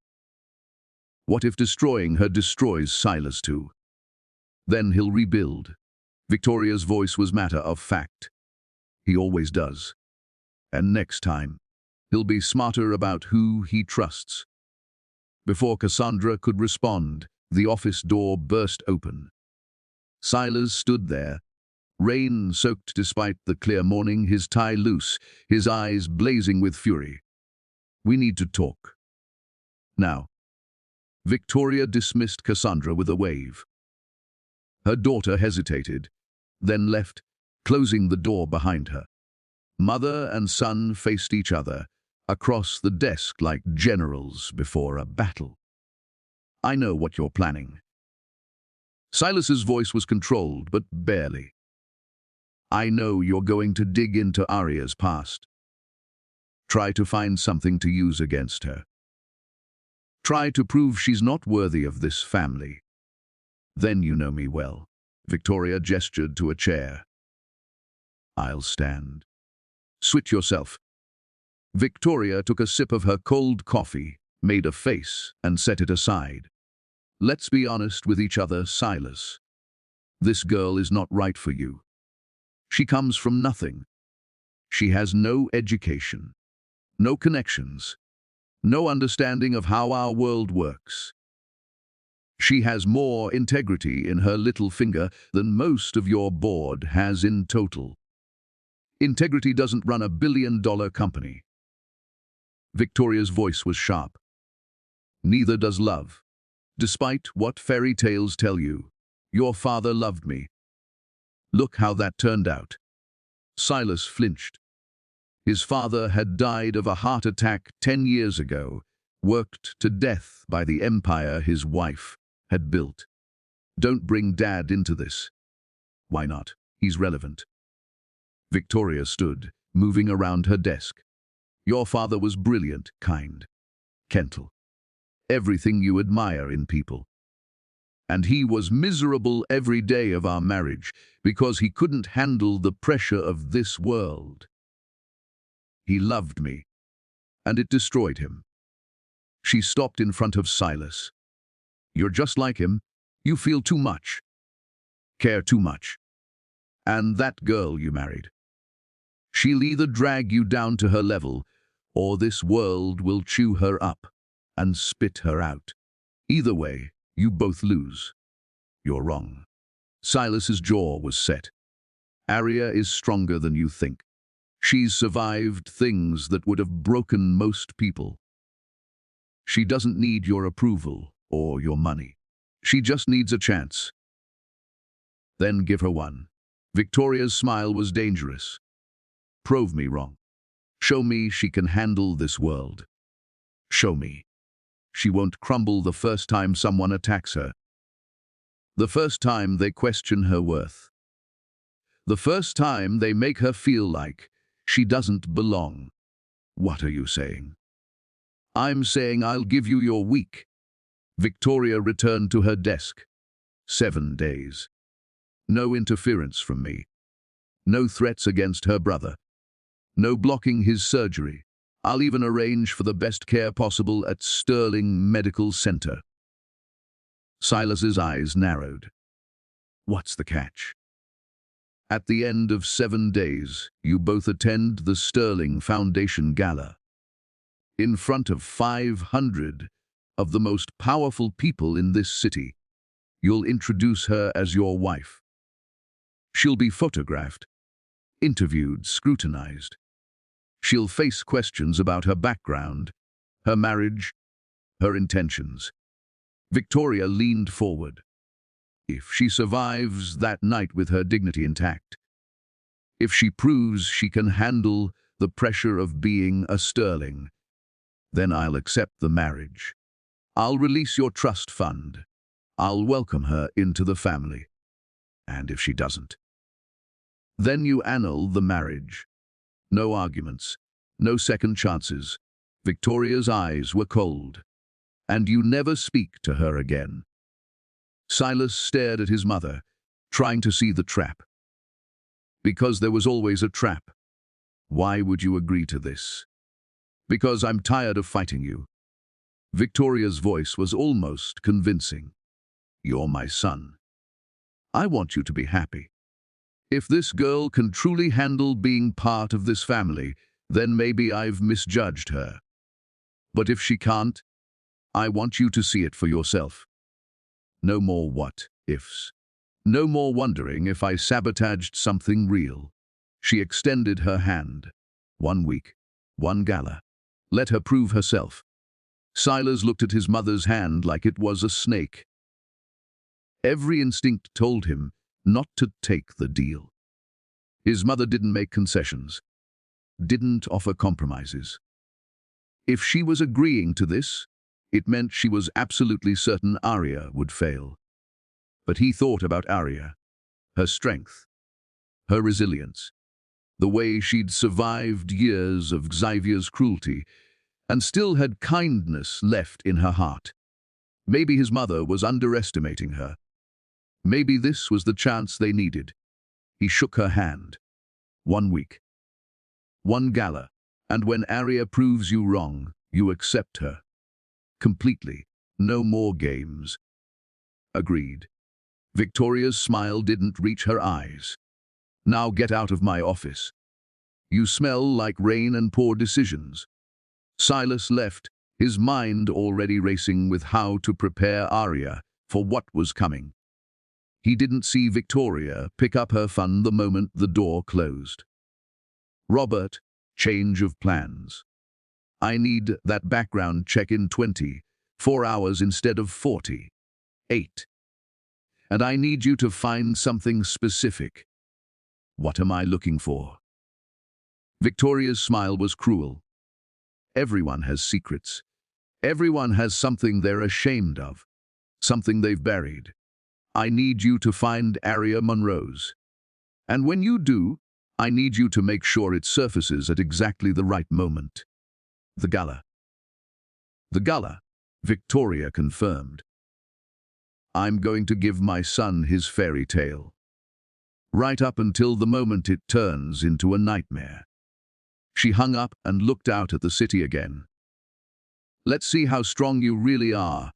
What if destroying her destroys Silas too? Then he'll rebuild. Victoria's voice was matter of fact. He always does. And next time, he'll be smarter about who he trusts. Before Cassandra could respond, the office door burst open. Silas stood there, rain-soaked despite the clear morning, his tie loose, his eyes blazing with fury. We need to talk. Now. Victoria dismissed Cassandra with a wave. Her daughter hesitated, then left, closing the door behind her. Mother and son faced each other, across the desk like generals before a battle. I know what you're planning. Silas's voice was controlled, but barely. I know you're going to dig into Aria's past. Try to find something to use against her. Try to prove she's not worthy of this family. Then you know me well. Victoria gestured to a chair. I'll stand. Switch yourself. Victoria took a sip of her cold coffee, made a face, and set it aside. Let's be honest with each other, Silas. This girl is not right for you. She comes from nothing. She has no education, no connections, no understanding of how our world works. She has more integrity in her little finger than most of your board has in total. Integrity doesn't run a billion-dollar company. Victoria's voice was sharp. Neither does love. Despite what fairy tales tell you, your father loved me. Look how that turned out. Silas flinched. His father had died of a heart attack 10 years ago, worked to death by the empire his wife had built. Don't bring Dad into this. Why not? He's relevant. Victoria stood, moving around her desk. Your father was brilliant, kind, gentle. Everything you admire in people. And he was miserable every day of our marriage because he couldn't handle the pressure of this world. He loved me, and it destroyed him. She stopped in front of Silas. You're just like him. You feel too much, care too much. And that girl you married. She'll either drag you down to her level, or this world will chew her up and spit her out. Either way, you both lose. You're wrong. Silas's jaw was set. Aria is stronger than you think. She's survived things that would have broken most people. She doesn't need your approval or your money. She just needs a chance. Then give her one. Victoria's smile was dangerous. Prove me wrong. Show me she can handle this world. Show me. She won't crumble the first time someone attacks her. The first time they question her worth. The first time they make her feel like she doesn't belong. What are you saying? I'm saying I'll give you your week. Victoria returned to her desk. 7 days. No interference from me. No threats against her brother. No blocking his surgery. I'll even arrange for the best care possible at Sterling Medical Center. Silas's eyes narrowed. What's the catch? At the end of 7 days, you both attend the Sterling Foundation Gala. In front of 500 of the most powerful people in this city, you'll introduce her as your wife. She'll be photographed, interviewed, scrutinized. She'll face questions about her background, her marriage, her intentions. Victoria leaned forward. If she survives that night with her dignity intact, if she proves she can handle the pressure of being a Sterling, then I'll accept the marriage. I'll release your trust fund. I'll welcome her into the family. And if she doesn't, then you annul the marriage. No arguments, no second chances. Victoria's eyes were cold. And you never speak to her again. Silas stared at his mother, trying to see the trap. Because there was always a trap. Why would you agree to this? Because I'm tired of fighting you. Victoria's voice was almost convincing. You're my son. I want you to be happy. If this girl can truly handle being part of this family, then maybe I've misjudged her. But if she can't, I want you to see it for yourself. No more what-ifs. No more wondering if I sabotaged something real. She extended her hand. 1 week, 1 gala, Let her prove herself. Silas looked at his mother's hand like it was a snake. Every instinct told him not to take the deal. His mother didn't make concessions, didn't offer compromises. If she was agreeing to this, it meant she was absolutely certain Aria would fail. But he thought about Aria, her strength, her resilience, the way she'd survived years of Xavier's cruelty and still had kindness left in her heart. Maybe his mother was underestimating her. Maybe this was the chance they needed. He shook her hand. 1 week. 1 gala. And when Aria proves you wrong, you accept her. Completely. No more games. Agreed. Victoria's smile didn't reach her eyes. Now get out of my office. You smell like rain and poor decisions. Silas left, his mind already racing with how to prepare Aria for what was coming. He didn't see Victoria pick up her phone the moment the door closed. Robert, change of plans. I need that background check in 24 hours instead of 48. And I need you to find something specific. What am I looking for? Victoria's smile was cruel. Everyone has secrets. Everyone has something they're ashamed of, something they've buried. I need you to find Aria Monroe's. And when you do, I need you to make sure it surfaces at exactly the right moment. The gala. The gala, Victoria confirmed. I'm going to give my son his fairy tale. Right up until the moment it turns into a nightmare. She hung up and looked out at the city again. Let's see how strong you really are,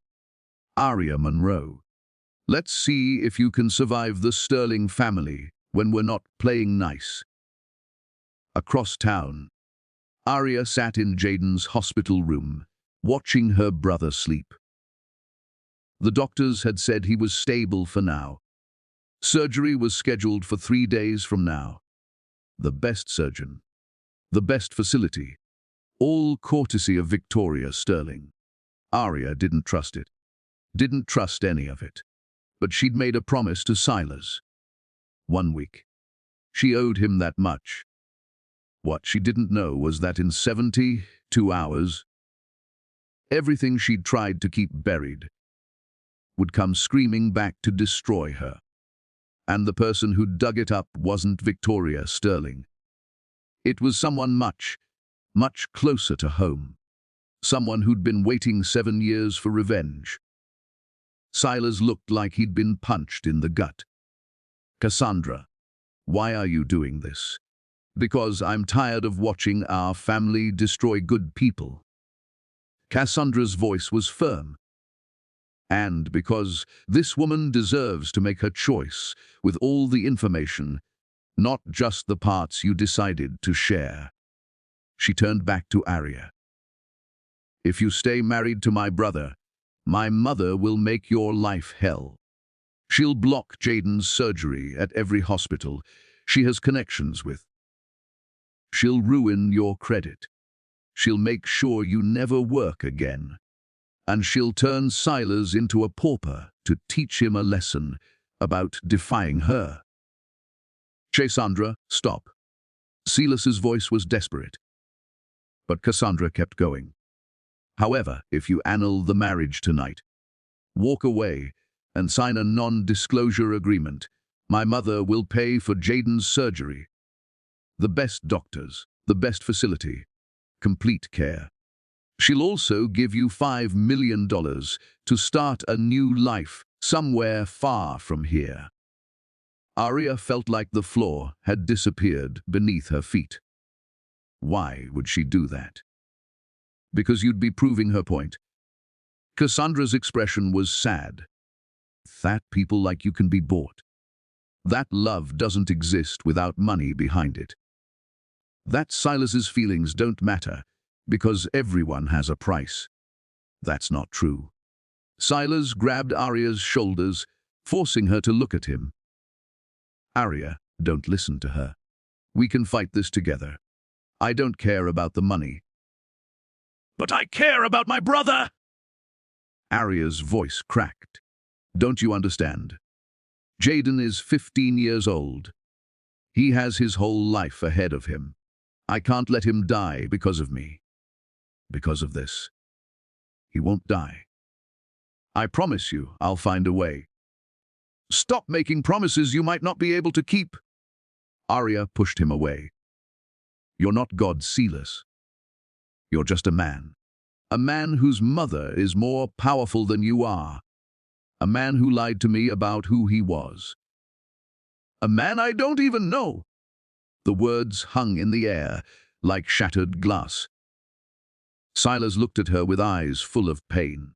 Aria Monroe. Let's see if you can survive the Sterling family when we're not playing nice. Across town, Aria sat in Jaden's hospital room, watching her brother sleep. The doctors had said he was stable for now. Surgery was scheduled for 3 days from now. The best surgeon, the best facility, all courtesy of Victoria Sterling. Aria didn't trust it, didn't trust any of it. But she'd made a promise to Silas. 1 week. She owed him that much. What she didn't know was that in 72 hours, everything she'd tried to keep buried would come screaming back to destroy her. And the person who dug it up wasn't Victoria Sterling. It was someone much, much closer to home. Someone who'd been waiting 7 years for revenge. Silas looked like he'd been punched in the gut. Cassandra, why are you doing this? Because I'm tired of watching our family destroy good people. Cassandra's voice was firm. And because this woman deserves to make her choice with all the information, not just the parts you decided to share. She turned back to Aria. If you stay married to my brother, my mother will make your life hell. She'll block Jaden's surgery at every hospital she has connections with. She'll ruin your credit. She'll make sure you never work again. And she'll turn Silas into a pauper to teach him a lesson about defying her. Cassandra, stop. Silas's voice was desperate. But Cassandra kept going. However, if you annul the marriage tonight, walk away and sign a non-disclosure agreement, my mother will pay for Jaden's surgery. The best doctors, the best facility, complete care. She'll also give you $5 million to start a new life somewhere far from here. Aria felt like the floor had disappeared beneath her feet. Why would she do that? Because you'd be proving her point. Cassandra's expression was sad. That people like you can be bought. That love doesn't exist without money behind it. That Silas's feelings don't matter because everyone has a price. That's not true. Silas grabbed Aria's shoulders, forcing her to look at him. Aria, don't listen to her. We can fight this together. I don't care about the money. But I care about my brother! Aria's voice cracked. Don't you understand? Jaden is 15 years old. He has his whole life ahead of him. I can't let him die because of me. Because of this. He won't die. I promise you, I'll find a way. Stop making promises you might not be able to keep. Aria pushed him away. You're not God, Silas. You're just a man. A man whose mother is more powerful than you are. A man who lied to me about who he was. A man I don't even know. The words hung in the air like shattered glass. Silas looked at her with eyes full of pain.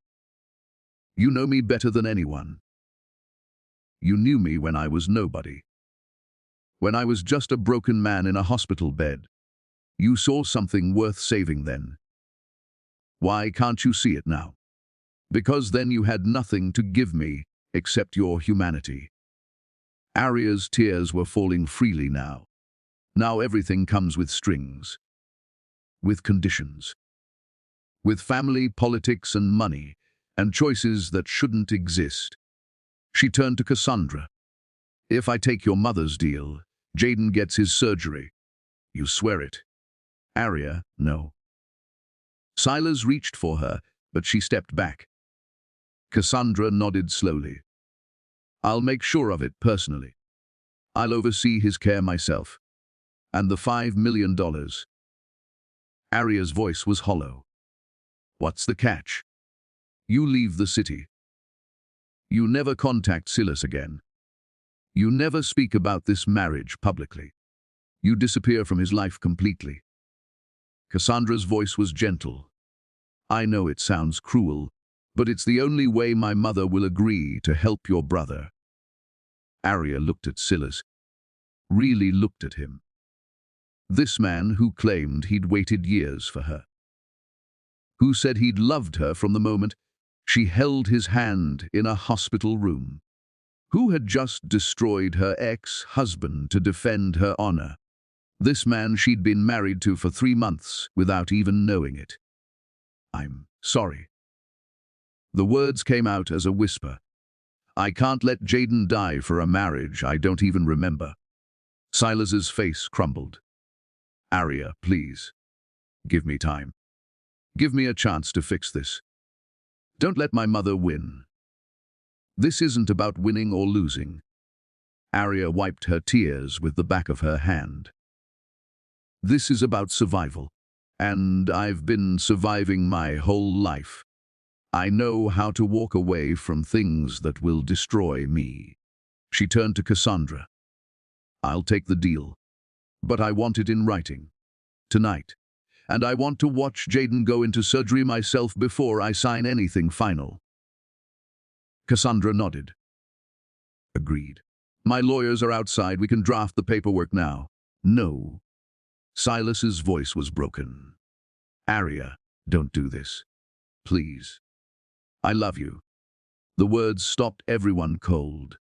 You know me better than anyone. You knew me when I was nobody. When I was just a broken man in a hospital bed. You saw something worth saving then. Why can't you see it now? Because then you had nothing to give me except your humanity. Aria's tears were falling freely now. Now everything comes with strings. With conditions. With family, politics, and money, and choices that shouldn't exist. She turned to Cassandra. If I take your mother's deal, Jaden gets his surgery. You swear it. Aria, no. Silas reached for her, but she stepped back. Cassandra nodded slowly. I'll make sure of it personally. I'll oversee his care myself. And the $5 million. Aria's voice was hollow. What's the catch? You leave the city. You never contact Silas again. You never speak about this marriage publicly. You disappear from his life completely. Cassandra's voice was gentle. I know it sounds cruel, but it's the only way my mother will agree to help your brother. Aria looked at Silas, really looked at him. This man who claimed he'd waited years for her. Who said he'd loved her from the moment she held his hand in a hospital room. Who had just destroyed her ex-husband to defend her honor. This man she'd been married to for 3 months without even knowing it. I'm sorry. The words came out as a whisper. I can't let Jaden die for a marriage I don't even remember. Silas's face crumbled. Aria, please. Give me time. Give me a chance to fix this. Don't let my mother win. This isn't about winning or losing. Aria wiped her tears with the back of her hand. This is about survival. And I've been surviving my whole life. I know how to walk away from things that will destroy me. She turned to Cassandra. I'll take the deal. But I want it in writing. Tonight. And I want to watch Jaden go into surgery myself before I sign anything final. Cassandra nodded. Agreed. My lawyers are outside. We can draft the paperwork now. No. Silas's voice was broken. Aria, don't do this. Please. I love you. The words stopped everyone cold.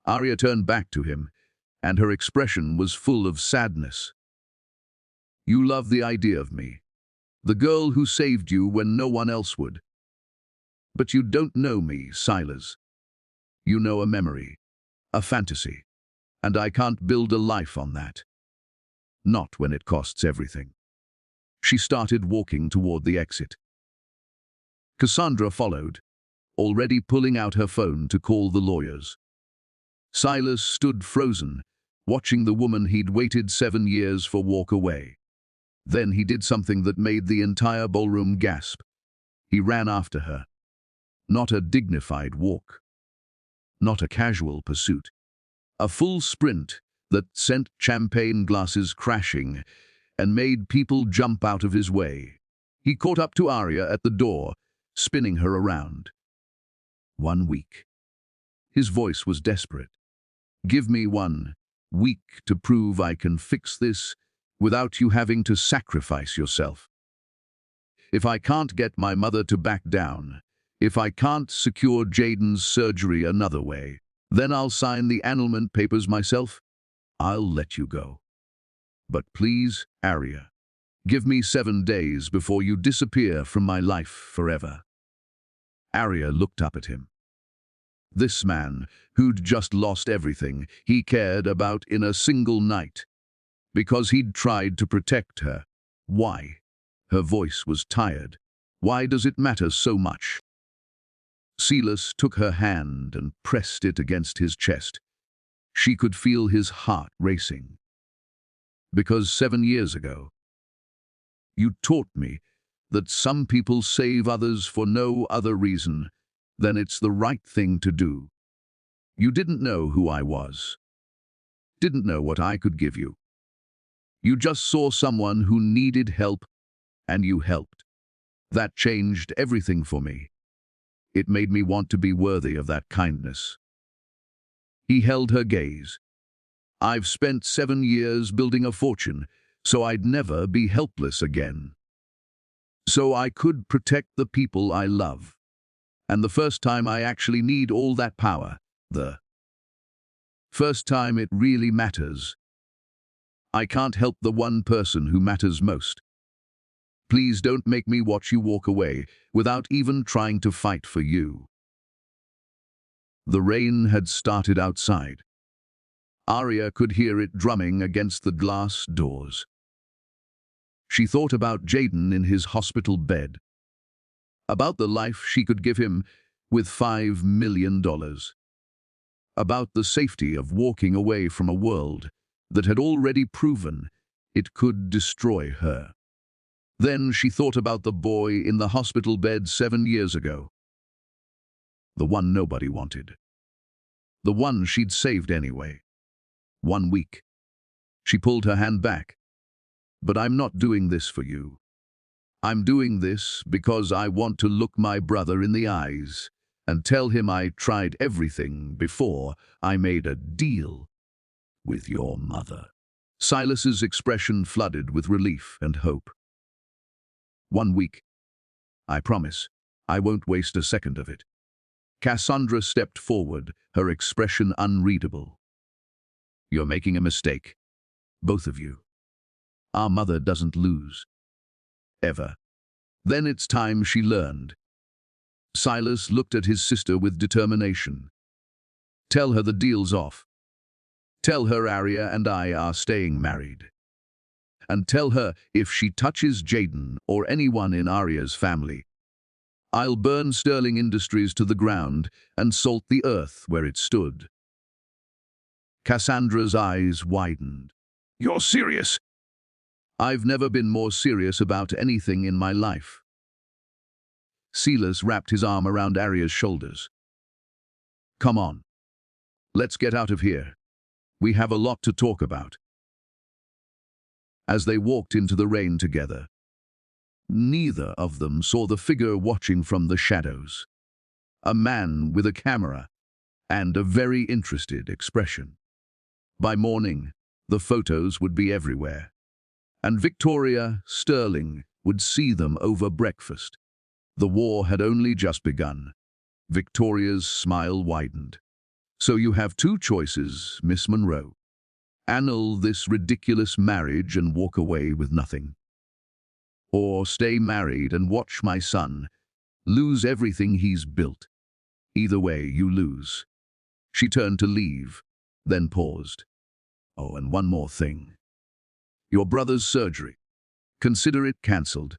Aria turned back to him, and her expression was full of sadness. You love the idea of me, the girl who saved you when no one else would. But you don't know me, Silas. You know a memory, a fantasy, and I can't build a life on that. Not when it costs everything. She started walking toward the exit. Cassandra followed, already pulling out her phone to call the lawyers. Silas stood frozen, watching the woman he'd waited 7 years for walk away. Then he did something that made the entire ballroom gasp. He ran after her. Not a dignified walk. Not a casual pursuit. A full sprint that sent champagne glasses crashing and made people jump out of his way. He caught up to Aria at the door, spinning her around. 1 week. His voice was desperate. Give me 1 week to prove I can fix this without you having to sacrifice yourself. If I can't get my mother to back down, if I can't secure Jaden's surgery another way, then I'll sign the annulment papers myself. I'll let you go. But please, Aria, Give me 7 days before you disappear from my life forever. Aria looked up at him. This man, who'd just lost everything he cared about in a single night, because he'd tried to protect her. Why? Her voice was tired. Why does it matter so much? Silas took her hand and pressed it against his chest. She could feel his heart racing. Because 7 years ago, you taught me that some people save others for no other reason than it's the right thing to do. You didn't know who I was. Didn't know what I could give you. You just saw someone who needed help, and you helped. That changed everything for me. It made me want to be worthy of that kindness. He held her gaze. I've spent 7 years building a fortune, so I'd never be helpless again. So I could protect the people I love. And the first time I actually need all that power, the first time it really matters, I can't help the one person who matters most. Please don't make me watch you walk away without even trying to fight for you. The rain had started outside. Aria could hear it drumming against the glass doors. She thought about Jaden in his hospital bed, about the life she could give him with $5 million, about the safety of walking away from a world that had already proven it could destroy her. Then she thought about the boy in the hospital bed 7 years ago, the one nobody wanted, the one she'd saved anyway. 1 week. She pulled her hand back. But I'm not doing this for you. I'm doing this because I want to look my brother in the eyes and tell him I tried everything before I made a deal with your mother. Silas's expression flooded with relief and hope. 1 week. I promise. I won't waste a second of it. Cassandra stepped forward, her expression unreadable. You're making a mistake. Both of you. Our mother doesn't lose. Ever. Then it's time she learned. Silas looked at his sister with determination. Tell her the deal's off. Tell her Aria and I are staying married. And tell her if she touches Jaden or anyone in Aria's family, I'll burn Sterling Industries to the ground and salt the earth where it stood. Cassandra's eyes widened. You're serious? I've never been more serious about anything in my life. Silas wrapped his arm around Aria's shoulders. Come on. Let's get out of here. We have a lot to talk about. As they walked into the rain together, neither of them saw the figure watching from the shadows. A man with a camera and a very interested expression. By morning, the photos would be everywhere, and Victoria Sterling would see them over breakfast. The war had only just begun. Victoria's smile widened. So you have 2 choices, Miss Monroe. Annul this ridiculous marriage and walk away with nothing. Or stay married and watch my son lose everything he's built. Either way, you lose. She turned to leave, then paused. Oh, and one more thing. Your brother's surgery. Consider it cancelled.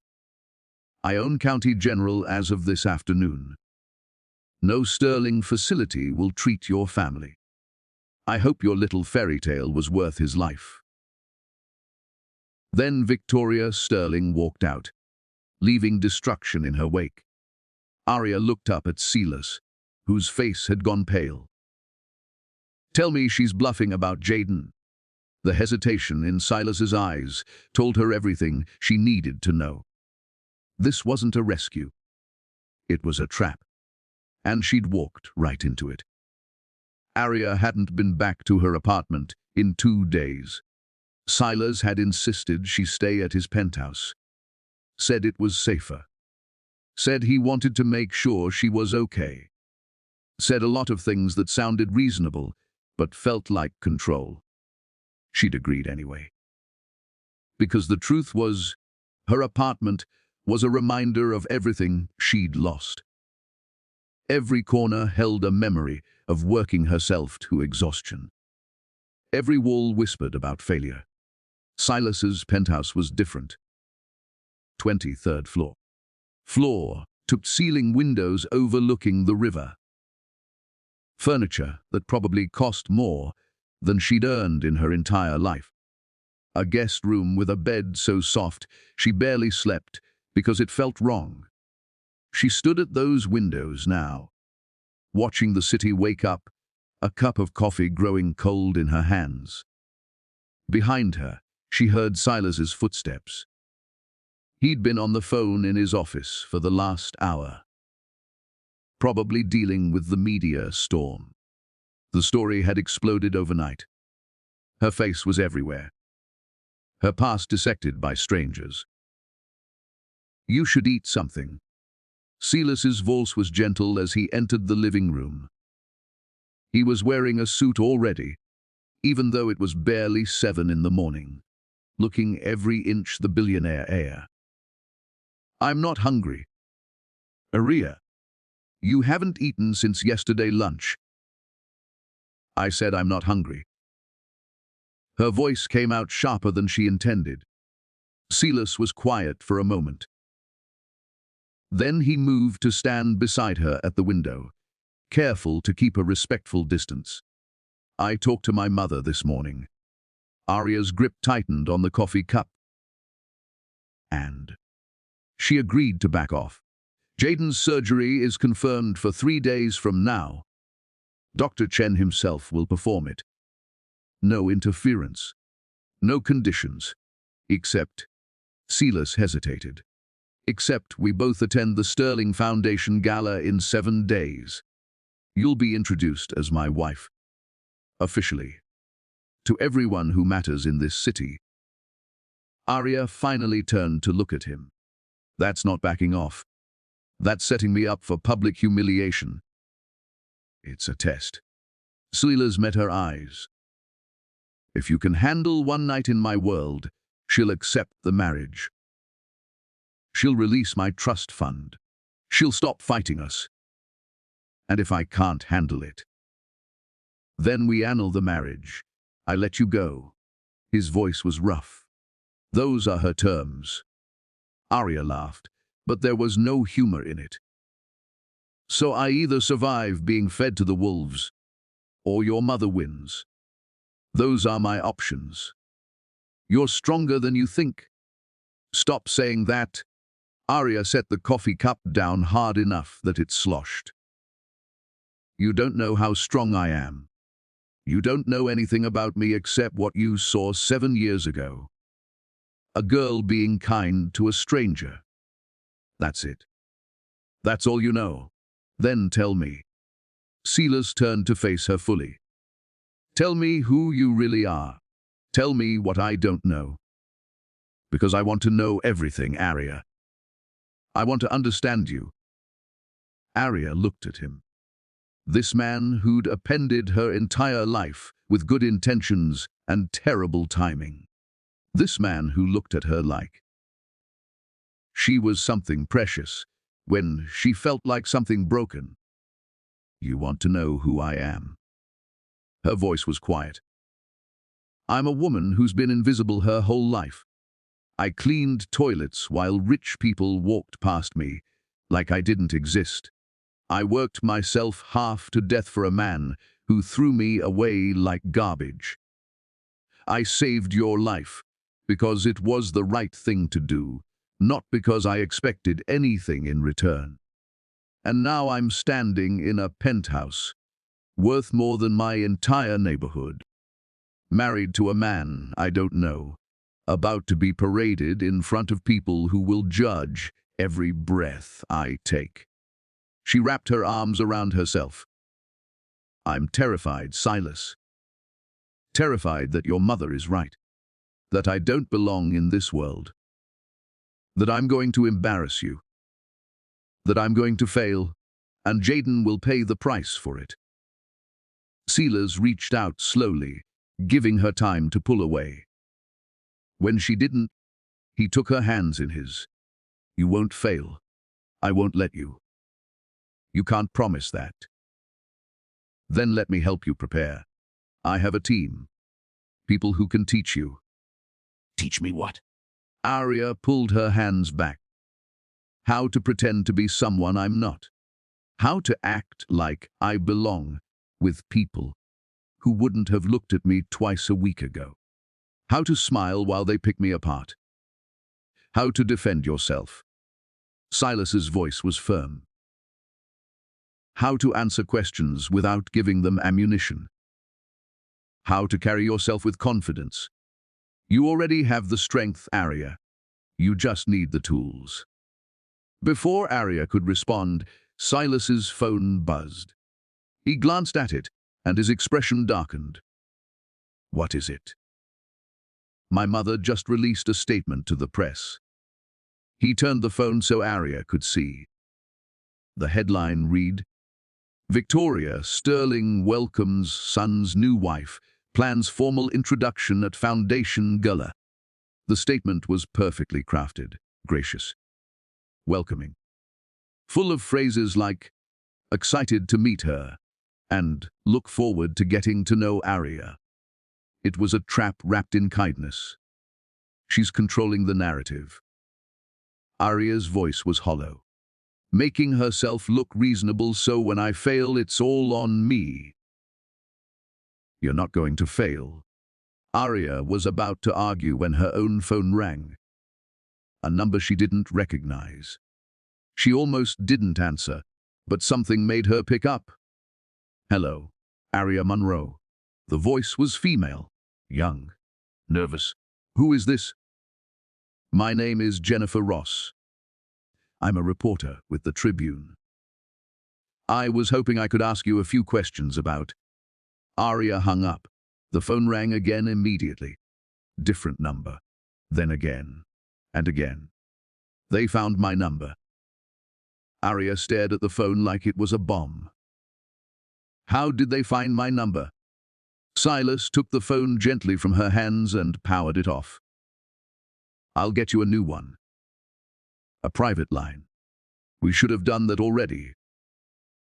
I own County General as of this afternoon. No Sterling facility will treat your family. I hope your little fairy tale was worth his life. Then Victoria Sterling walked out, leaving destruction in her wake. Aria looked up at Silas, whose face had gone pale. Tell me she's bluffing about Jaden. The hesitation in Silas's eyes told her everything she needed to know. This wasn't a rescue. It was a trap. And she'd walked right into it. Aria hadn't been back to her apartment in 2 days. Silas had insisted she stay at his penthouse. Said it was safer. Said he wanted to make sure she was okay. Said a lot of things that sounded reasonable, but felt like control. She'd agreed anyway. Because the truth was, Her apartment was a reminder of everything she'd lost. Every corner held a memory of working herself to exhaustion. Every wall whispered about failure. Silas's penthouse was different. 23rd floor. Floor took ceiling windows overlooking the river. Furniture that probably cost more than she'd earned in her entire life. A guest room with a bed so soft she barely slept because it felt wrong. She stood at those windows now, watching the city wake up, a cup of coffee growing cold in her hands. Behind her, she heard Silas's footsteps. He'd been on the phone in his office for the last hour, probably dealing with the media storm. The story had exploded overnight. Her face was everywhere, her past dissected by strangers. "You should eat something." Silas's voice was gentle as he entered the living room. He was wearing a suit already, even though it was barely 7 in the morning, looking every inch the billionaire heir. "I'm not hungry." "Aria, you haven't eaten since yesterday lunch." "I said I'm not hungry." Her voice came out sharper than she intended. Silas was quiet for a moment. Then he moved to stand beside her at the window, careful to keep a respectful distance. "I talked to my mother this morning." Aria's grip tightened on the coffee cup. "And?" She agreed to back off. "Jaden's surgery is confirmed for 3 days from now. Dr. Chen himself will perform it. No interference, no conditions, except—" Silas hesitated. "Except we both attend the Sterling Foundation Gala in 7 days. You'll be introduced as my wife. Officially. To everyone who matters in this city." Aria finally turned to look at him. "That's not backing off. That's setting me up for public humiliation." "It's a test." Silas met her eyes. "If you can handle one night in my world, she'll accept the marriage. She'll release my trust fund. She'll stop fighting us. And if I can't handle it, then we annul the marriage. I let you go." His voice was rough. "Those are her terms." Aria laughed, but there was no humor in it. "So I either survive being fed to the wolves, or your mother wins. Those are my options. You're stronger than you think." "Stop saying that." Aria set the coffee cup down hard enough that it sloshed. "You don't know how strong I am. You don't know anything about me except what you saw 7 years ago. A girl being kind to a stranger. That's it. That's all you know. Then tell me." Silas turned to face her fully. "Tell me who you really are. Tell me what I don't know. Because I want to know everything, Aria. I want to understand you." Aria looked at him. This man who'd appended her entire life with good intentions and terrible timing. This man who looked at her like she was something precious when she felt like something broken. "You want to know who I am?" Her voice was quiet. "I'm a woman who's been invisible her whole life. I cleaned toilets while rich people walked past me like I didn't exist. I worked myself half to death for a man who threw me away like garbage. I saved your life because it was the right thing to do, not because I expected anything in return. And now I'm standing in a penthouse, worth more than my entire neighborhood, married to a man I don't know, about to be paraded in front of people who will judge every breath I take." She wrapped her arms around herself. "I'm terrified, Silas. Terrified that your mother is right. That I don't belong in this world. That I'm going to embarrass you. That I'm going to fail, and Jaden will pay the price for it." Silas reached out slowly, giving her time to pull away. When she didn't, He took her hands in his. You won't fail. I won't let you. You can't promise that. Then let me help you prepare. I have a team. People who can teach you. Teach me what? Aria pulled her hands back. How to pretend to be someone I'm not. How to act like I belong with people who wouldn't have looked at me twice a week ago. How to smile while they pick me apart. How to defend yourself. Silas's voice was firm. How to answer questions without giving them ammunition. How to carry yourself with confidence. You already have the strength, Aria. You just need the tools. Before Aria could respond, Silas's phone buzzed. He glanced at it, and his expression darkened. What is it? My mother just released a statement to the press. He turned the phone so Aria could see. The headline read, Victoria Sterling welcomes son's new wife, plans formal introduction at Foundation Gala. The statement was perfectly crafted, gracious, welcoming, full of phrases like, excited to meet her, and look forward to getting to know Aria. It was a trap wrapped in kindness. She's controlling the narrative. Aria's voice was hollow, making herself look reasonable, so when I fail, it's all on me. You're not going to fail. Aria was about to argue when her own phone rang. A number she didn't recognize. She almost didn't answer, but something made her pick up. Hello, Aria Monroe. The voice was female, young, nervous. Who is this? My name is Jennifer Ross. I'm a reporter with the Tribune. I was hoping I could ask you a few questions about... Aria hung up. The phone rang again immediately. Different number. Then again. And again. They found my number. Aria stared at the phone like it was a bomb. How did they find my number? Silas took the phone gently from her hands and powered it off. I'll get you a new one. A private line. We should have done that already.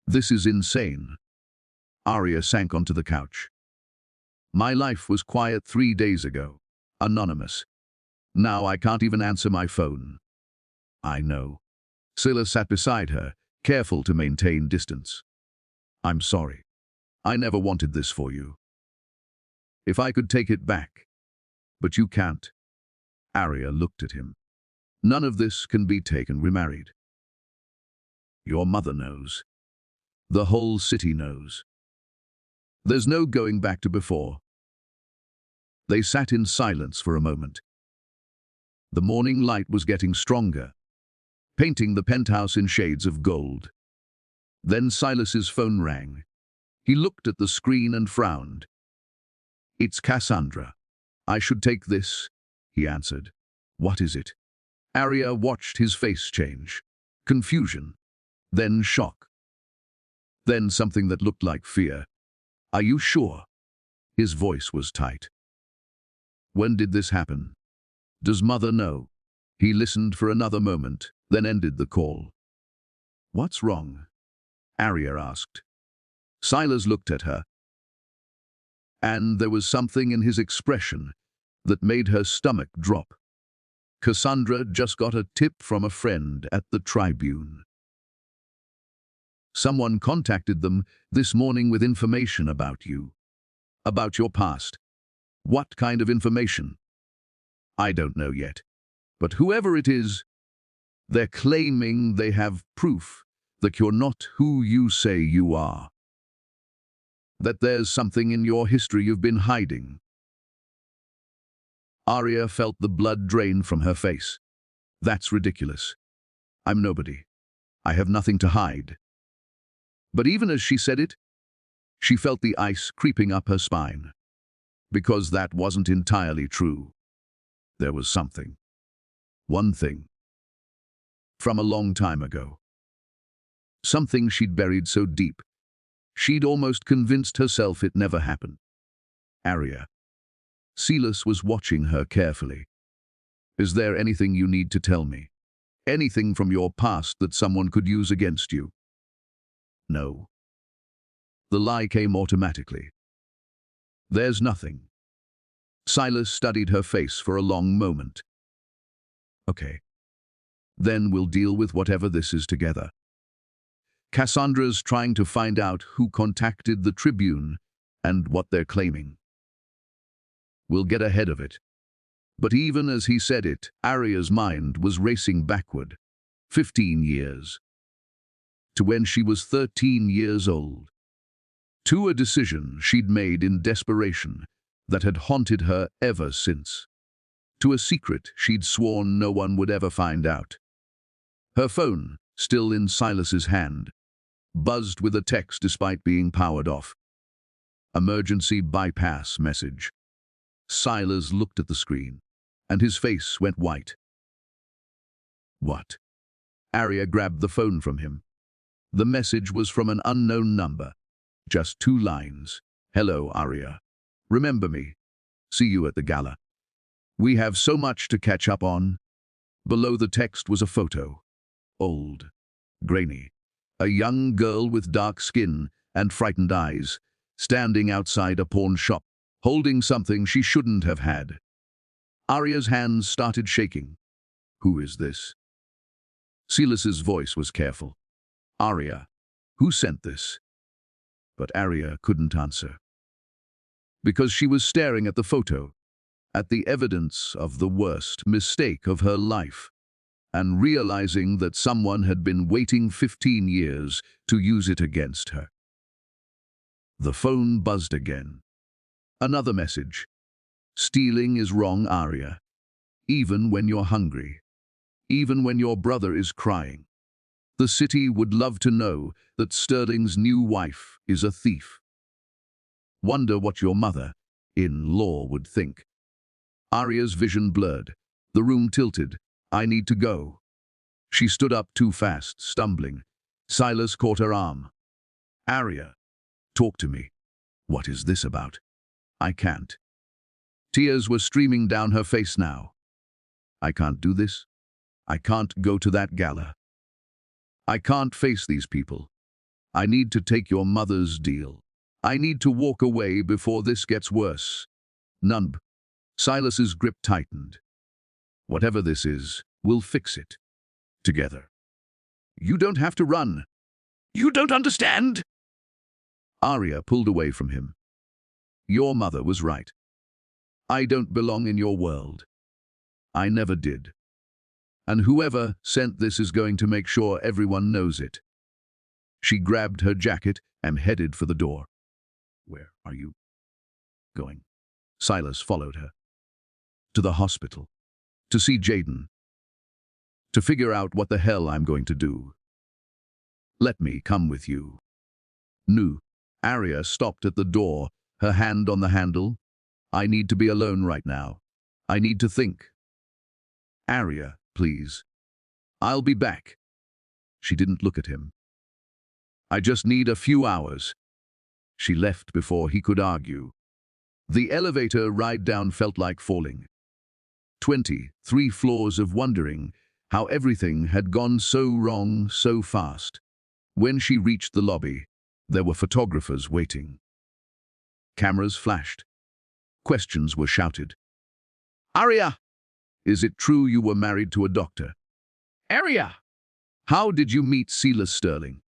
This is insane. Aria sank onto the couch. My life was quiet 3 days ago. Anonymous. Now I can't even answer my phone. I know. Silas sat beside her, careful to maintain distance. I'm sorry. I never wanted this for you. If I could take it back. But you can't. Aria looked at him. None of this can be taken. We're married. Your mother knows. The whole city knows. There's no going back to before. They sat in silence for a moment. The morning light was getting stronger, painting the penthouse in shades of gold. Then Silas's phone rang. He looked at the screen and frowned. It's Cassandra. I should take this, he answered. What is it? Aria watched his face change. Confusion. Then shock. Then something that looked like fear. Are you sure? His voice was tight. When did this happen? Does mother know? He listened for another moment, then ended the call. What's wrong? Aria asked. Silas looked at her, and there was something in his expression that made her stomach drop. Cassandra just got a tip from a friend at the Tribune. Someone contacted them this morning with information about you, about your past. What kind of information? I don't know yet. But whoever it is, they're claiming they have proof that you're not who you say you are. That there's something in your history you've been hiding. Aria felt the blood drain from her face. That's ridiculous. I'm nobody. I have nothing to hide. But even as she said it, she felt the ice creeping up her spine. Because that wasn't entirely true. There was something. One thing. From a long time ago. Something she'd buried so deep, she'd almost convinced herself it never happened. Aria. Silas was watching her carefully. Is there anything you need to tell me? Anything from your past that someone could use against you? No. The lie came automatically. There's nothing. Silas studied her face for a long moment. Okay. Then we'll deal with whatever this is together. Cassandra's trying to find out who contacted the Tribune and what they're claiming. We'll get ahead of it. But even as he said it, Aria's mind was racing backward. 15 years. To when she was 13 years old. To a decision she'd made in desperation that had haunted her ever since. To a secret she'd sworn no one would ever find out. Her phone, still in Silas's hand, buzzed with a text despite being powered off. Emergency bypass message. Silas looked at the screen, and his face went white. What? Aria grabbed the phone from him. The message was from an unknown number. Just 2 lines. Hello, Aria. Remember me. See you at the gala. We have so much to catch up on. Below the text was a photo. Old. Grainy. A young girl with dark skin and frightened eyes, standing outside a pawn shop, holding something she shouldn't have had. Aria's hands started shaking. Who is this? Silas's voice was careful. Aria. Who sent this? But Aria couldn't answer. Because she was staring at the photo, at the evidence of the worst mistake of her life, and realizing that someone had been waiting 15 years to use it against her. The phone buzzed again. Another message. Stealing is wrong, Aria. Even when you're hungry. Even when your brother is crying. The city would love to know that Sterling's new wife is a thief. Wonder what your mother-in-law would think. Aria's vision blurred. The room tilted. I need to go. She stood up too fast, stumbling. Silas caught her arm. Aria, talk to me. What is this about? I can't. Tears were streaming down her face now. I can't do this. I can't go to that gala. I can't face these people. I need to take your mother's deal. I need to walk away before this gets worse. Nunb. Silas's grip tightened. Whatever this is, we'll fix it. Together. You don't have to run. You don't understand? Aria pulled away from him. Your mother was right. I don't belong in your world. I never did. And whoever sent this is going to make sure everyone knows it. She grabbed her jacket and headed for the door. Where are you going? Silas followed her. To the hospital. To see Jaden. To figure out what the hell I'm going to do. Let me come with you. No. Aria stopped at the door, her hand on the handle. I need to be alone right now. I need to think. Aria, please. I'll be back. She didn't look at him. I just need a few hours. She left before he could argue. The elevator ride down felt like falling. 23 floors of wondering how everything had gone so wrong so fast. When she reached the lobby, there were photographers waiting. Cameras flashed. Questions were shouted. Aria! Is it true you were married to a doctor? Aria! How did you meet Silas Sterling?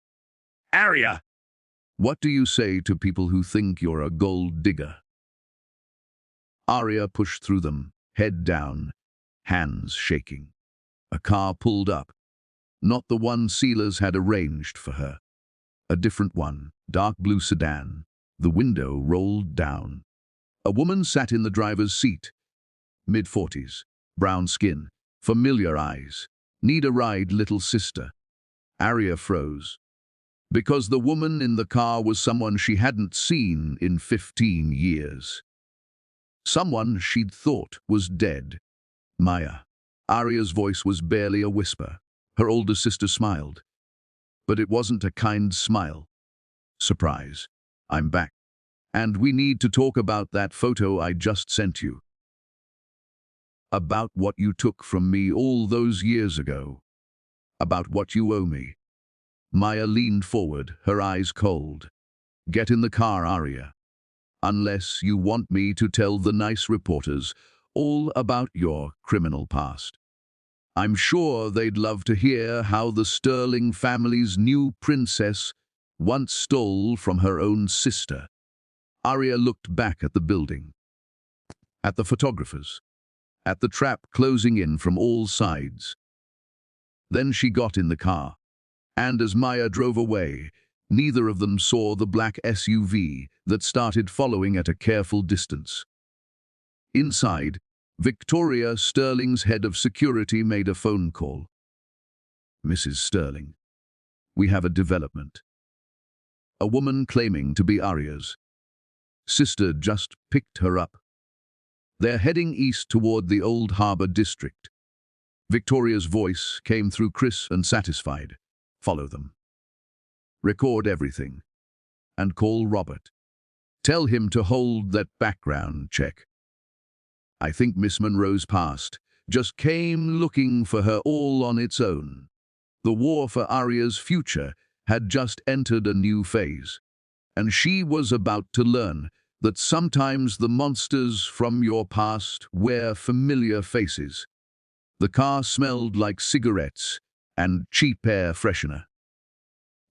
Aria! What do you say to people who think you're a gold digger? Aria pushed through them, head down, hands shaking. A car pulled up. Not the one Silas had arranged for her. A different one, dark blue sedan. The window rolled down. A woman sat in the driver's seat. Mid-40s, brown skin, familiar eyes. Need a ride, little sister. Aria froze. Because the woman in the car was someone she hadn't seen in 15 years. Someone she'd thought was dead. Maya. Aria's voice was barely a whisper. Her older sister smiled. But it wasn't a kind smile. Surprise. I'm back. And we need to talk about that photo I just sent you. About what you took from me all those years ago. About what you owe me. Maya leaned forward, her eyes cold. Get in the car, Aria. Unless you want me to tell the nice reporters all about your criminal past. I'm sure they'd love to hear how the Sterling family's new princess once stole from her own sister. Aria looked back at the building, at the photographers, at the trap closing in from all sides. Then she got in the car, and as Maya drove away, neither of them saw the black SUV that started following at a careful distance. Inside, Victoria Sterling's head of security made a phone call. Mrs. Sterling, we have a development. A woman claiming to be Aria's sister just picked her up. They're heading east toward the Old Harbor District. Victoria's voice came through crisp and satisfied. Follow them. Record everything. And call Robert. Tell him to hold that background check. I think Miss Monroe's past just came looking for her all on its own. The war for Aria's future had just entered a new phase, and she was about to learn that sometimes the monsters from your past wear familiar faces. The car smelled like cigarettes and cheap air freshener.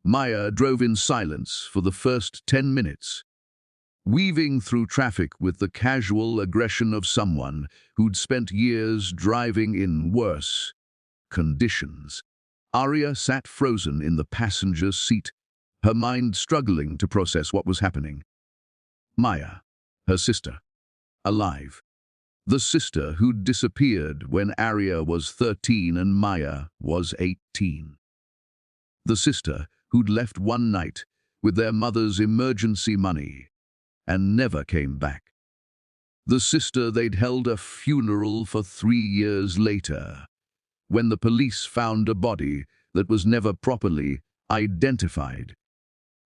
Maya drove in silence for the first 10 minutes, weaving through traffic with the casual aggression of someone who'd spent years driving in worse conditions. Aria sat frozen in the passenger seat, her mind struggling to process what was happening. Maya, her sister, alive. The sister who'd disappeared when Aria was 13 and Maya was 18. The sister who'd left one night with their mother's emergency money and never came back. The sister they'd held a funeral for 3 years later, when the police found a body that was never properly identified,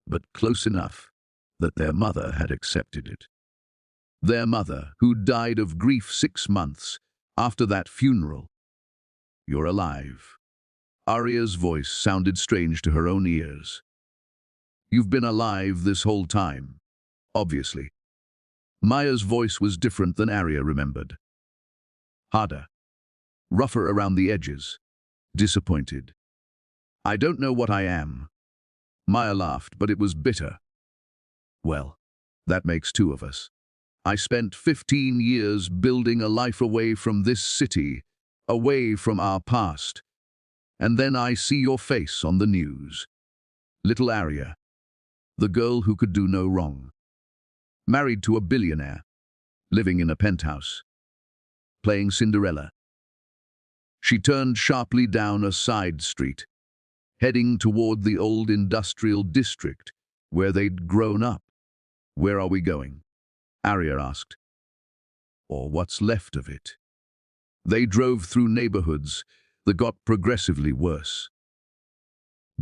but close enough that their mother had accepted it. Their mother, who died of grief 6 months after that funeral. You're alive. Aria's voice sounded strange to her own ears. You've been alive this whole time, obviously. Maya's voice was different than Aria remembered. Harder, rougher around the edges, disappointed. I don't know what I am. Maya laughed, but it was bitter. Well, that makes 2 of us. I spent 15 years building a life away from this city, away from our past. And then I see your face on the news. Little Aria, the girl who could do no wrong. Married to a billionaire, living in a penthouse, playing Cinderella. She turned sharply down a side street, heading toward the old industrial district where they'd grown up. Where are we going? Aria asked. Or what's left of it? They drove through neighborhoods that got progressively worse.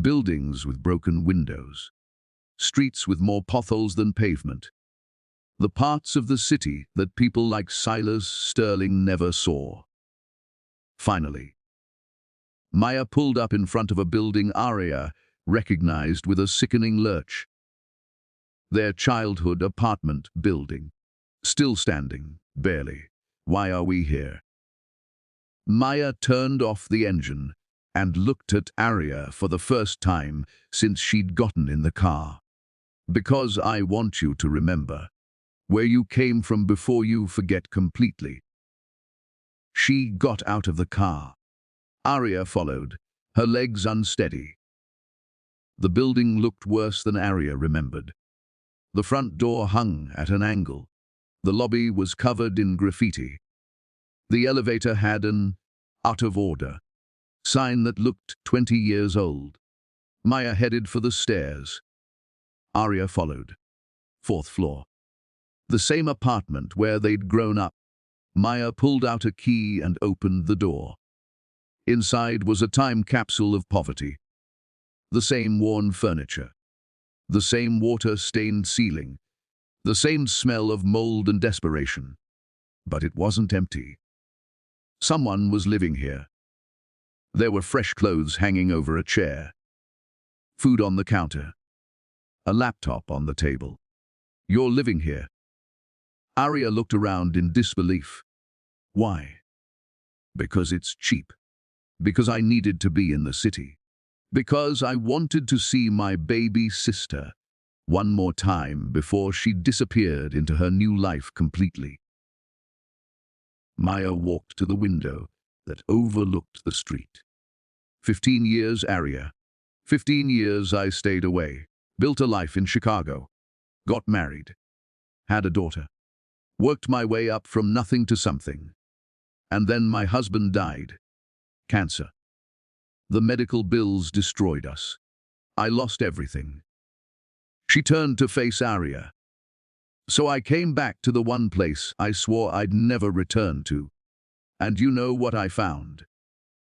Buildings with broken windows, streets with more potholes than pavement. The parts of the city that people like Silas Sterling never saw. Finally, Maya pulled up in front of a building Aria recognized with a sickening lurch. Their childhood apartment building. Still standing, barely. Why are we here? Maya turned off the engine and looked at Aria for the first time since she'd gotten in the car. Because I want you to remember where you came from before you forget completely. She got out of the car. Aria followed, her legs unsteady. The building looked worse than Aria remembered. The front door hung at an angle. The lobby was covered in graffiti. The elevator had an out of order sign that looked 20 years old. Maya headed for the stairs. Aria followed. 4th floor. The same apartment where they'd grown up. Maya pulled out a key and opened the door. Inside was a time capsule of poverty. The same worn furniture. The same water-stained ceiling. The same smell of mold and desperation. But it wasn't empty. Someone was living here. There were fresh clothes hanging over a chair, food on the counter, a laptop on the table. You're living here. Aria looked around in disbelief. Why? Because it's cheap. Because I needed to be in the city. Because I wanted to see my baby sister one more time before she disappeared into her new life completely. Maya walked to the window that overlooked the street. 15 years, Aria. 15 years I stayed away, built a life in Chicago, got married, had a daughter, worked my way up from nothing to something. And then my husband died. Cancer. The medical bills destroyed us. I lost everything. She turned to face Aria. So I came back to the one place I swore I'd never return to. And you know what I found?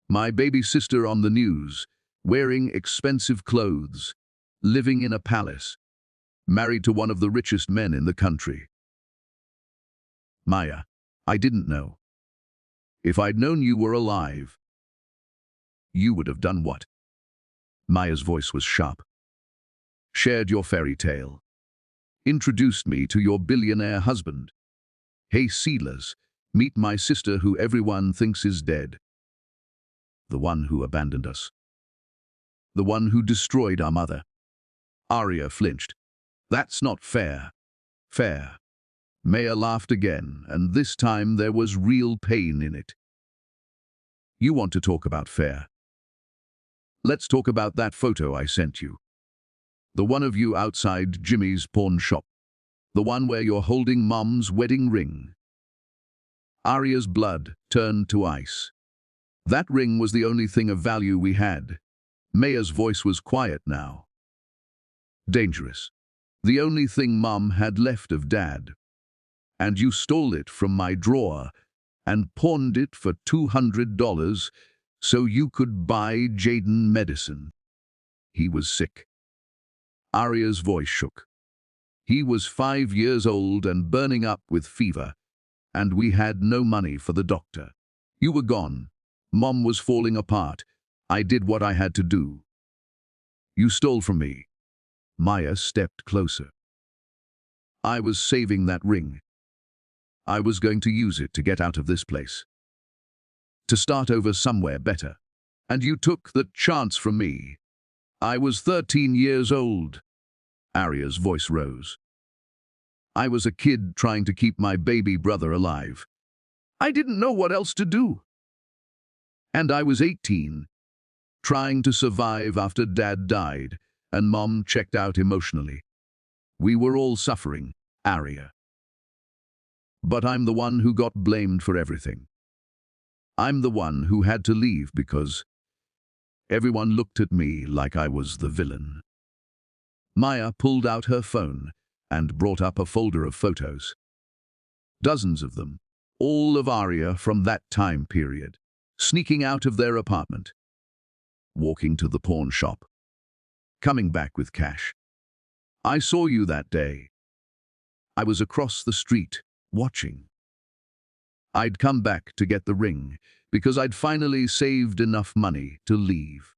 My baby sister on the news, wearing expensive clothes, living in a palace, married to one of the richest men in the country. Maya, I didn't know. If I'd known you were alive, you would have done what? Maya's voice was sharp. Shared your fairy tale. Introduced me to your billionaire husband. Hey, seedlers, meet my sister who everyone thinks is dead. The one who abandoned us. The one who destroyed our mother. Aria flinched. That's not fair. Fair. Maya laughed again, and this time there was real pain in it. You want to talk about fair? Let's talk about that photo I sent you. The one of you outside Jimmy's pawn shop. The one where you're holding Mom's wedding ring. Aria's blood turned to ice. That ring was the only thing of value we had. Maya's voice was quiet now. Dangerous. The only thing Mom had left of Dad. And you stole it from my drawer and pawned it for $200 so you could buy Jaden medicine. He was sick. Aria's voice shook. He was 5 years old and burning up with fever, and we had no money for the doctor. You were gone. Mom was falling apart. I did what I had to do. You stole from me. Maya stepped closer. I was saving that ring. I was going to use it to get out of this place. To start over somewhere better. And you took the chance from me. I was 13 years old. Aria's voice rose. I was a kid trying to keep my baby brother alive. I didn't know what else to do. And I was 18, trying to survive after Dad died and Mom checked out emotionally. We were all suffering, Aria. But I'm the one who got blamed for everything. I'm the one who had to leave because everyone looked at me like I was the villain. Maya pulled out her phone and brought up a folder of photos. Dozens of them, all of Aria from that time period, sneaking out of their apartment, walking to the pawn shop, coming back with cash. I saw you that day. I was across the street, watching. I'd come back to get the ring because I'd finally saved enough money to leave.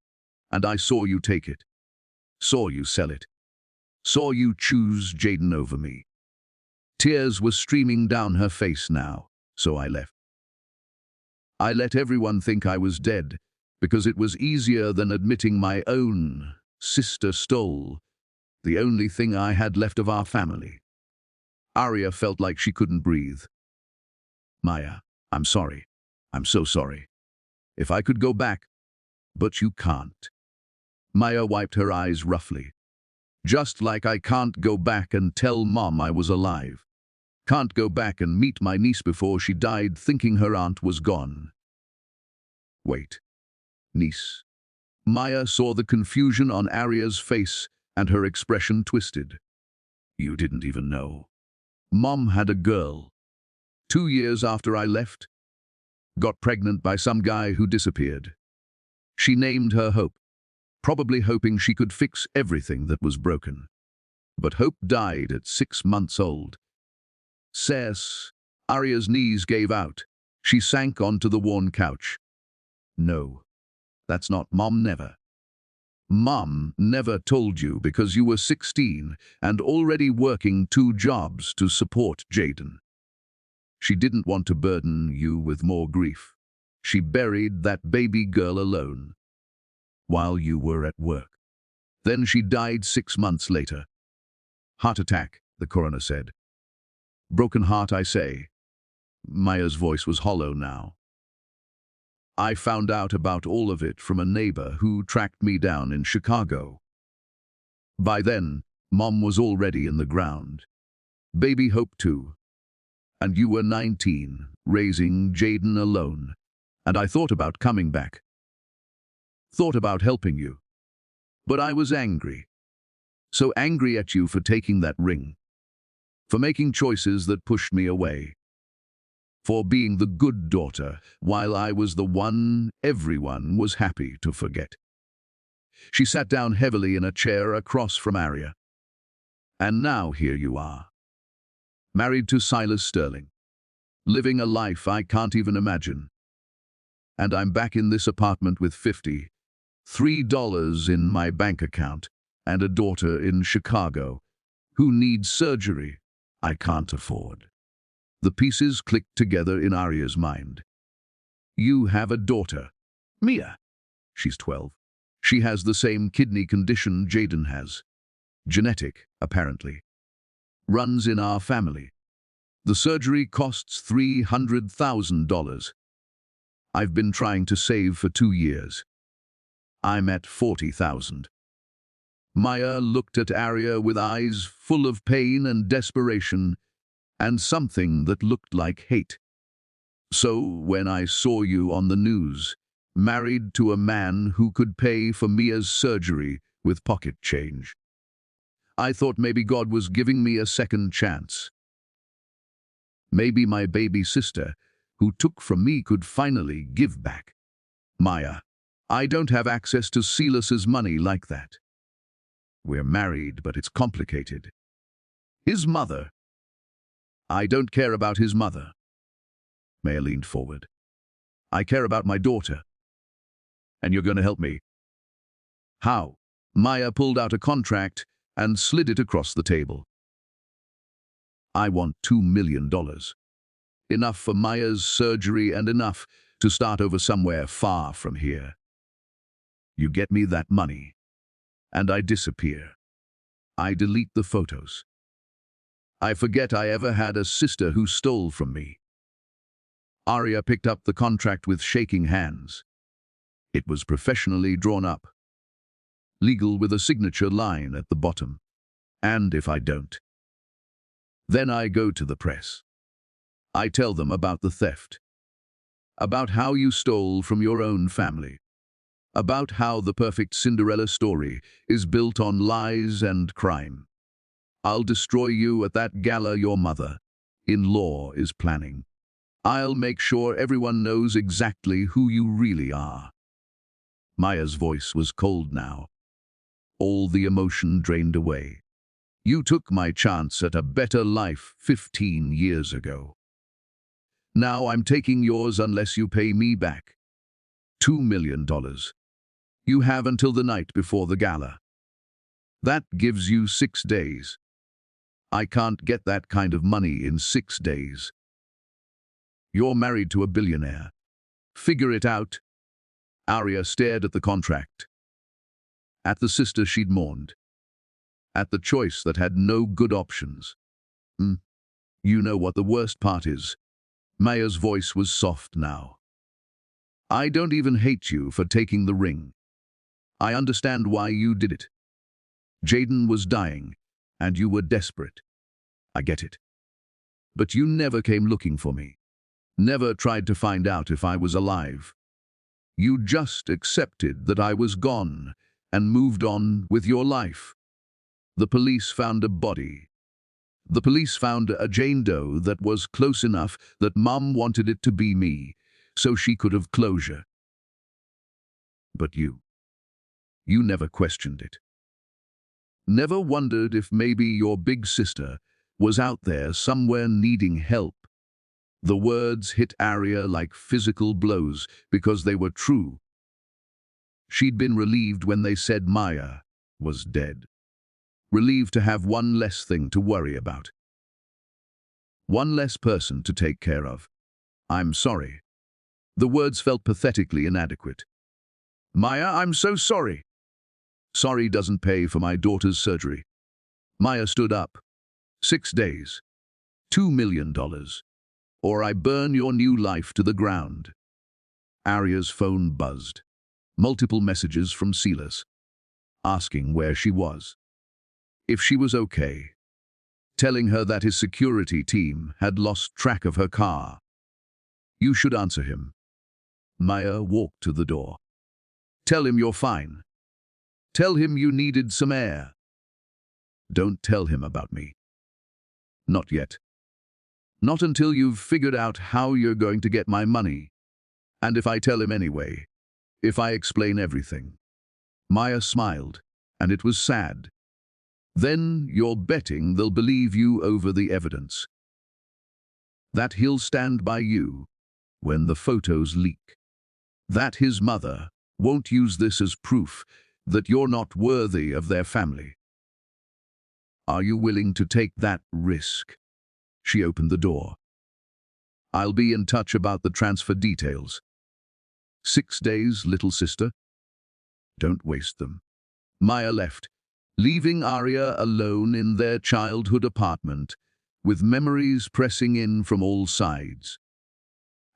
And I saw you take it. Saw you sell it. Saw you choose Jaden over me. Tears were streaming down her face now, so I left. I let everyone think I was dead because it was easier than admitting my own sister stole the only thing I had left of our family. Aria felt like she couldn't breathe. Maya, I'm sorry. I'm so sorry. If I could go back, but you can't. Maya wiped her eyes roughly. Just like I can't go back and tell Mom I was alive. Can't go back and meet my niece before she died thinking her aunt was gone. Wait. Niece. Maya saw the confusion on Aria's face and her expression twisted. You didn't even know. Mom had a girl. 2 years after I left. Got pregnant by some guy who disappeared. She named her Hope, probably hoping she could fix everything that was broken. But Hope died at 6 months old. Aria's knees gave out. She sank onto the worn couch. No, that's not Mom, never. Mom never told you because you were 16 and already working 2 jobs to support Jaden. She didn't want to burden you with more grief. She buried that baby girl alone while you were at work. Then she died 6 months later. Heart attack, the coroner said. Broken heart, I say. Maya's voice was hollow now. I found out about all of it from a neighbor who tracked me down in Chicago. By then, Mom was already in the ground. Baby Hope too. And you were 19, raising Jaden alone. And I thought about coming back. Thought about helping you. But I was angry. So angry at you for taking that ring. For making choices that pushed me away. For being the good daughter, while I was the one everyone was happy to forget. She sat down heavily in a chair across from Aria. And now here you are. Married to Silas Sterling. Living a life I can't even imagine. And I'm back in this apartment with $53 in my bank account and a daughter in Chicago who needs surgery I can't afford. The pieces clicked together in Aria's mind. You have a daughter, Mia. She's 12. She has the same kidney condition Jaden has. Genetic, apparently. Runs in our family. The surgery costs $300,000. I've been trying to save for 2 years. I'm at $40,000. Maya looked at Aria with eyes full of pain and desperation, and something that looked like hate. So when I saw you on the news, married to a man who could pay for Mia's surgery with pocket change, I thought maybe God was giving me a second chance. Maybe my baby sister, who took from me, could finally give back. Maya, I don't have access to Silas's money like that. We're married, but it's complicated. His mother. I don't care about his mother. Maya leaned forward. I care about my daughter. And you're going to help me. How? Maya pulled out a contract and slid it across the table. I want $2 million. Enough for Maya's surgery and enough to start over somewhere far from here. You get me that money, and I disappear. I delete the photos. I forget I ever had a sister who stole from me. Aria picked up the contract with shaking hands. It was professionally drawn up. Legal with a signature line at the bottom. And if I don't. Then I go to the press. I tell them about the theft. About how you stole from your own family. About how the perfect Cinderella story is built on lies and crime. I'll destroy you at that gala your mother-in-law is planning. I'll make sure everyone knows exactly who you really are. Maya's voice was cold now. All the emotion drained away. You took my chance at a better life 15 years ago. Now I'm taking yours unless you pay me back. $2 million. You have until the night before the gala. That gives you 6 days. I can't get that kind of money in 6 days. You're married to a billionaire. Figure it out. Aria stared at the contract. At the sister she'd mourned. At the choice that had no good options. You know what the worst part is. Maya's voice was soft now. I don't even hate you for taking the ring. I understand why you did it. Jaden was dying, and you were desperate. I get it. But you never came looking for me. Never tried to find out if I was alive. You just accepted that I was gone and moved on with your life. The police found a body. The police found a Jane Doe that was close enough that Mom wanted it to be me, so she could have closure. But you never questioned it. Never wondered if maybe your big sister was out there somewhere needing help. The words hit Aria like physical blows because they were true. She'd been relieved when they said Maya was dead. Relieved to have one less thing to worry about. One less person to take care of. I'm sorry. The words felt pathetically inadequate. Maya, I'm so sorry. Sorry doesn't pay for my daughter's surgery. Maya stood up. 6 days. $2 million. Or I burn your new life to the ground. Aria's phone buzzed. Multiple messages from Silas, asking where she was. If she was okay. Telling her that his security team had lost track of her car. You should answer him. Maya walked to the door. Tell him you're fine. Tell him you needed some air. Don't tell him about me. Not yet. Not until you've figured out how you're going to get my money. And if I tell him anyway, if I explain everything. Maya smiled, and it was sad. Then you're betting they'll believe you over the evidence. That he'll stand by you when the photos leak. That his mother won't use this as proof that you're not worthy of their family. Are you willing to take that risk? She opened the door. I'll be in touch about the transfer details. 6 days, little sister. Don't waste them. Maya left, leaving Aria alone in their childhood apartment, with memories pressing in from all sides.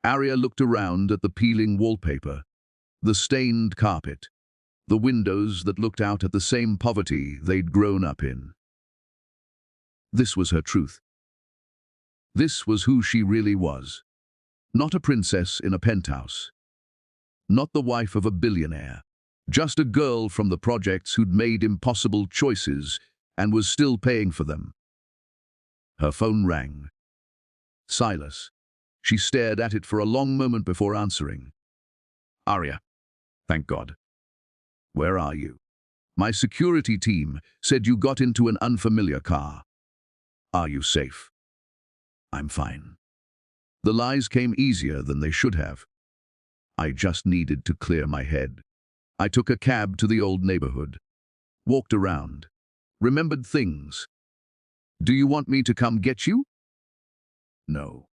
Aria looked around at the peeling wallpaper, the stained carpet, the windows that looked out at the same poverty they'd grown up in. This was her truth. This was who she really was. Not a princess in a penthouse. Not the wife of a billionaire. Just a girl from the projects who'd made impossible choices and was still paying for them. Her phone rang. Silas. She stared at it for a long moment before answering. Aria. Thank God. Where are you? My security team said you got into an unfamiliar car. Are you safe? I'm fine. The lies came easier than they should have. I just needed to clear my head. I took a cab to the old neighborhood. Walked around. Remembered things. Do you want me to come get you? No.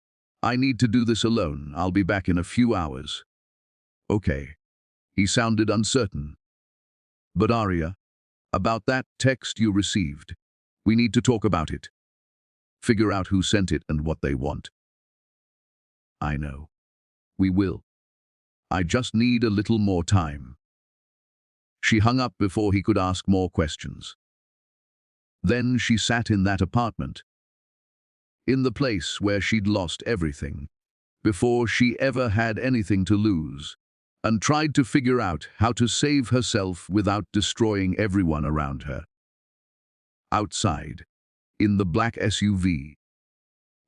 I need to do this alone. I'll be back in a few hours. Okay. He sounded uncertain. But Aria, about that text you received, we need to talk about it. Figure out who sent it and what they want. I know. We will. I just need a little more time. She hung up before he could ask more questions. Then she sat in that apartment, in the place where she'd lost everything, before she ever had anything to lose, and tried to figure out how to save herself without destroying everyone around her. Outside, in the black SUV,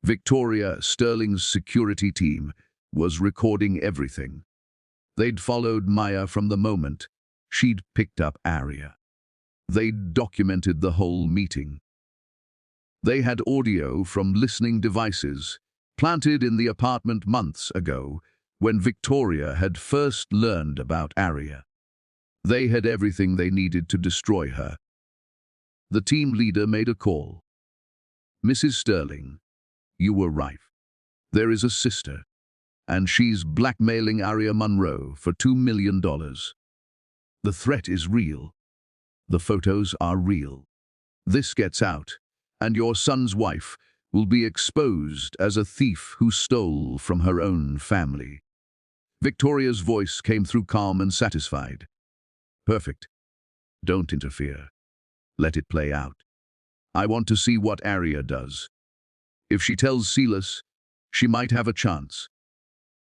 Victoria Sterling's security team was recording everything. They'd followed Maya from the moment she'd picked up Aria. They'd documented the whole meeting. They had audio from listening devices planted in the apartment months ago when Victoria had first learned about Aria. They had everything they needed to destroy her. The team leader made a call. Mrs. Sterling, you were right. There is a sister, and she's blackmailing Aria Monroe for $2 million. The threat is real. The photos are real. This gets out, and your son's wife will be exposed as a thief who stole from her own family. Victoria's voice came through calm and satisfied. Perfect. Don't interfere. Let it play out. I want to see what Aria does. If she tells Silas, she might have a chance.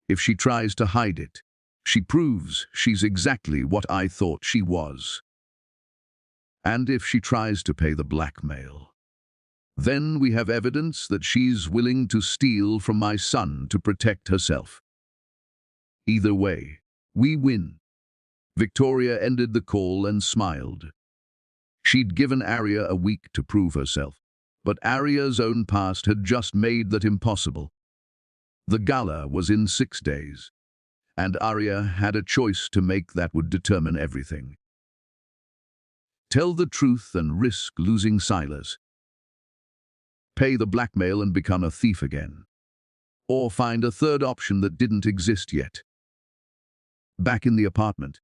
If she tries to hide it, she proves she's exactly what I thought she was. And if she tries to pay the blackmail, then we have evidence that she's willing to steal from my son to protect herself. Either way, we win. Victoria ended the call and smiled. She'd given Aria a week to prove herself, but Aria's own past had just made that impossible. The gala was in 6 days, and Aria had a choice to make that would determine everything. Tell the truth and risk losing Silas. Pay the blackmail and become a thief again. Or find a third option that didn't exist yet. Back in the apartment,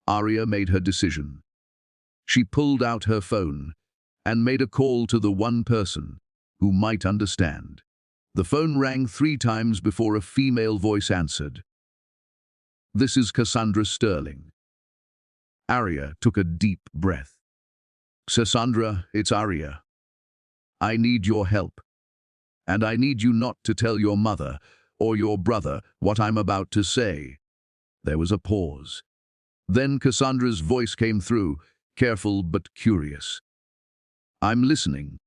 Aria made her decision. She pulled out her phone and made a call to the one person who might understand. The phone rang 3 times before a female voice answered. "This is Cassandra Sterling." Aria took a deep breath. "Cassandra, it's Aria. I need your help. And I need you not to tell your mother or your brother what I'm about to say." There was a pause. Then Cassandra's voice came through, careful but curious. "I'm listening."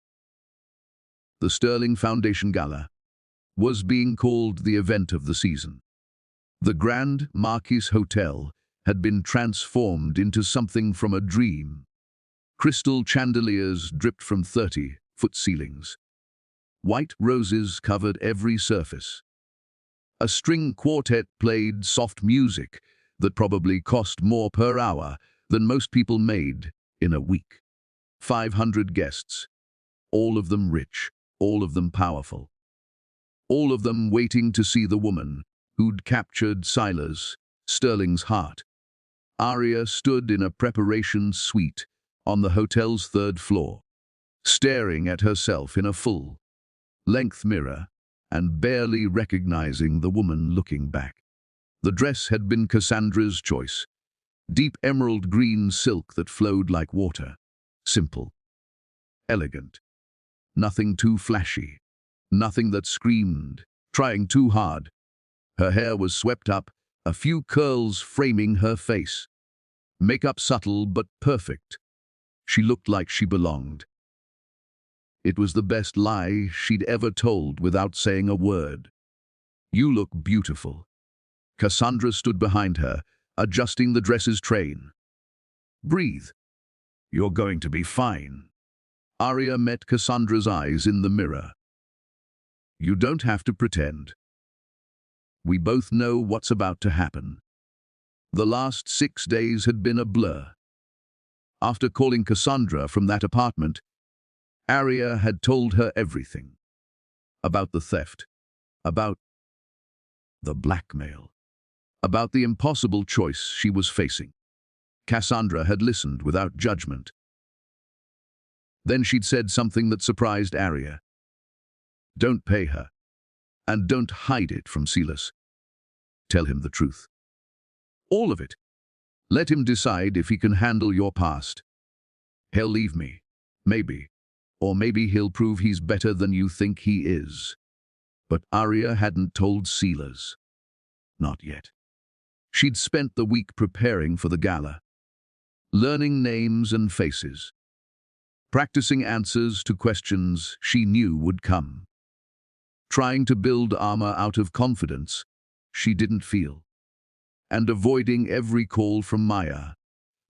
The Sterling Foundation Gala was being called the event of the season. The Grand Marquis Hotel had been transformed into something from a dream. Crystal chandeliers dripped from 30-foot ceilings. White roses covered every surface. A string quartet played soft music that probably cost more per hour than most people made in a week. 500 guests, all of them rich, all of them powerful. All of them waiting to see the woman who'd captured Silas Sterling's heart. Aria stood in a preparation suite on the hotel's 3rd floor, staring at herself in a full-length mirror and barely recognizing the woman looking back. The dress had been Cassandra's choice, deep emerald green silk that flowed like water. Simple, elegant, nothing too flashy, nothing that screamed, trying too hard. Her hair was swept up, a few curls framing her face. Makeup subtle but perfect. She looked like she belonged. It was the best lie she'd ever told without saying a word. "You look beautiful." Cassandra stood behind her, adjusting the dress's train. "Breathe. You're going to be fine." Aria met Cassandra's eyes in the mirror. "You don't have to pretend. We both know what's about to happen." The last 6 days had been a blur. After calling Cassandra from that apartment, Aria had told her everything. About the theft, about the blackmail, about the impossible choice she was facing. Cassandra had listened without judgment. Then she'd said something that surprised Aria. "Don't pay her, and don't hide it from Silas. Tell him the truth. All of it. Let him decide if he can handle your past. He'll leave me, maybe, or maybe he'll prove he's better than you think he is." But Aria hadn't told Silas. Not yet. She'd spent the week preparing for the gala, learning names and faces, practicing answers to questions she knew would come, trying to build armor out of confidence she didn't feel, and avoiding every call from Maya,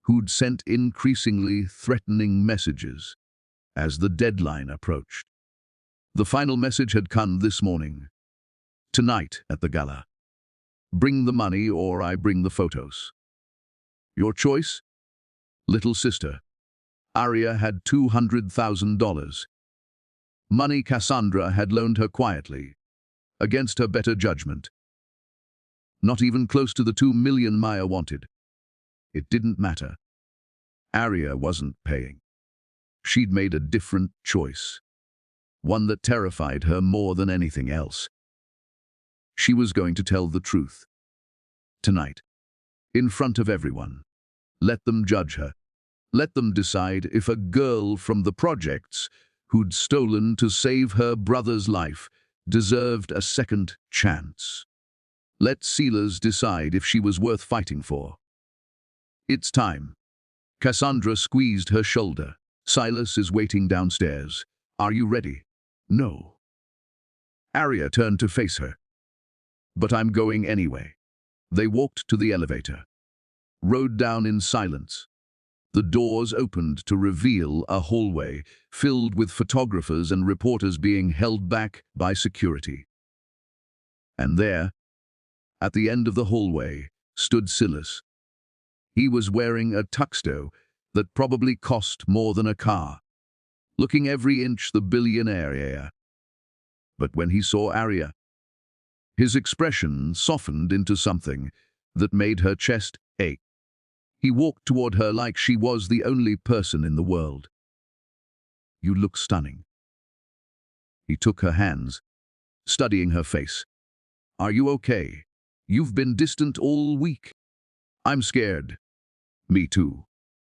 who'd sent increasingly threatening messages as the deadline approached. The final message had come this morning. "Tonight at the gala. Bring the money or I bring the photos. Your choice?" Little sister. Aria had $200,000. Money Cassandra had loaned her quietly, against her better judgment. Not even close to the 2 million Maya wanted. It didn't matter. Aria wasn't paying. She'd made a different choice, one that terrified her more than anything else. She was going to tell the truth. Tonight, in front of everyone. Let them judge her. Let them decide if a girl from the projects who'd stolen to save her brother's life deserved a second chance. Let Silas decide if she was worth fighting for. "It's time." Cassandra squeezed her shoulder. "Silas is waiting downstairs. Are you ready?" "No." Aria turned to face her. "But I'm going anyway." They walked to the elevator, rode down in silence. The doors opened to reveal a hallway filled with photographers and reporters being held back by security. And there, at the end of the hallway, stood Silas. He was wearing a tuxedo that probably cost more than a car, looking every inch the billionaire. But when he saw Aria, his expression softened into something that made her chest ache. He walked toward her like she was the only person in the world. "You look stunning." He took her hands, studying her face. "Are you okay? You've been distant all week." "I'm scared." "Me too."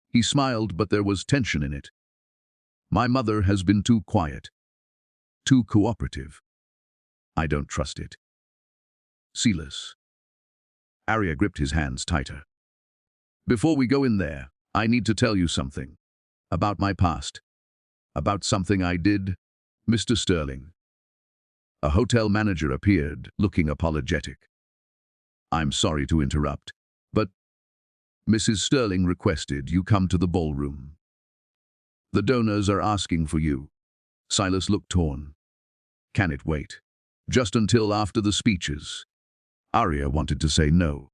He smiled, but there was tension in it. "My mother has been too quiet, too cooperative. I don't trust it." "Silas." Aria gripped his hands tighter. "Before we go in there, I need to tell you something. About my past. About something I did, Mr. Sterling." A hotel manager appeared, looking apologetic. "I'm sorry to interrupt, but Mrs. Sterling requested you come to the ballroom. The donors are asking for you." Silas looked torn. "Can it wait? Just until after the speeches?" Aria wanted to say no.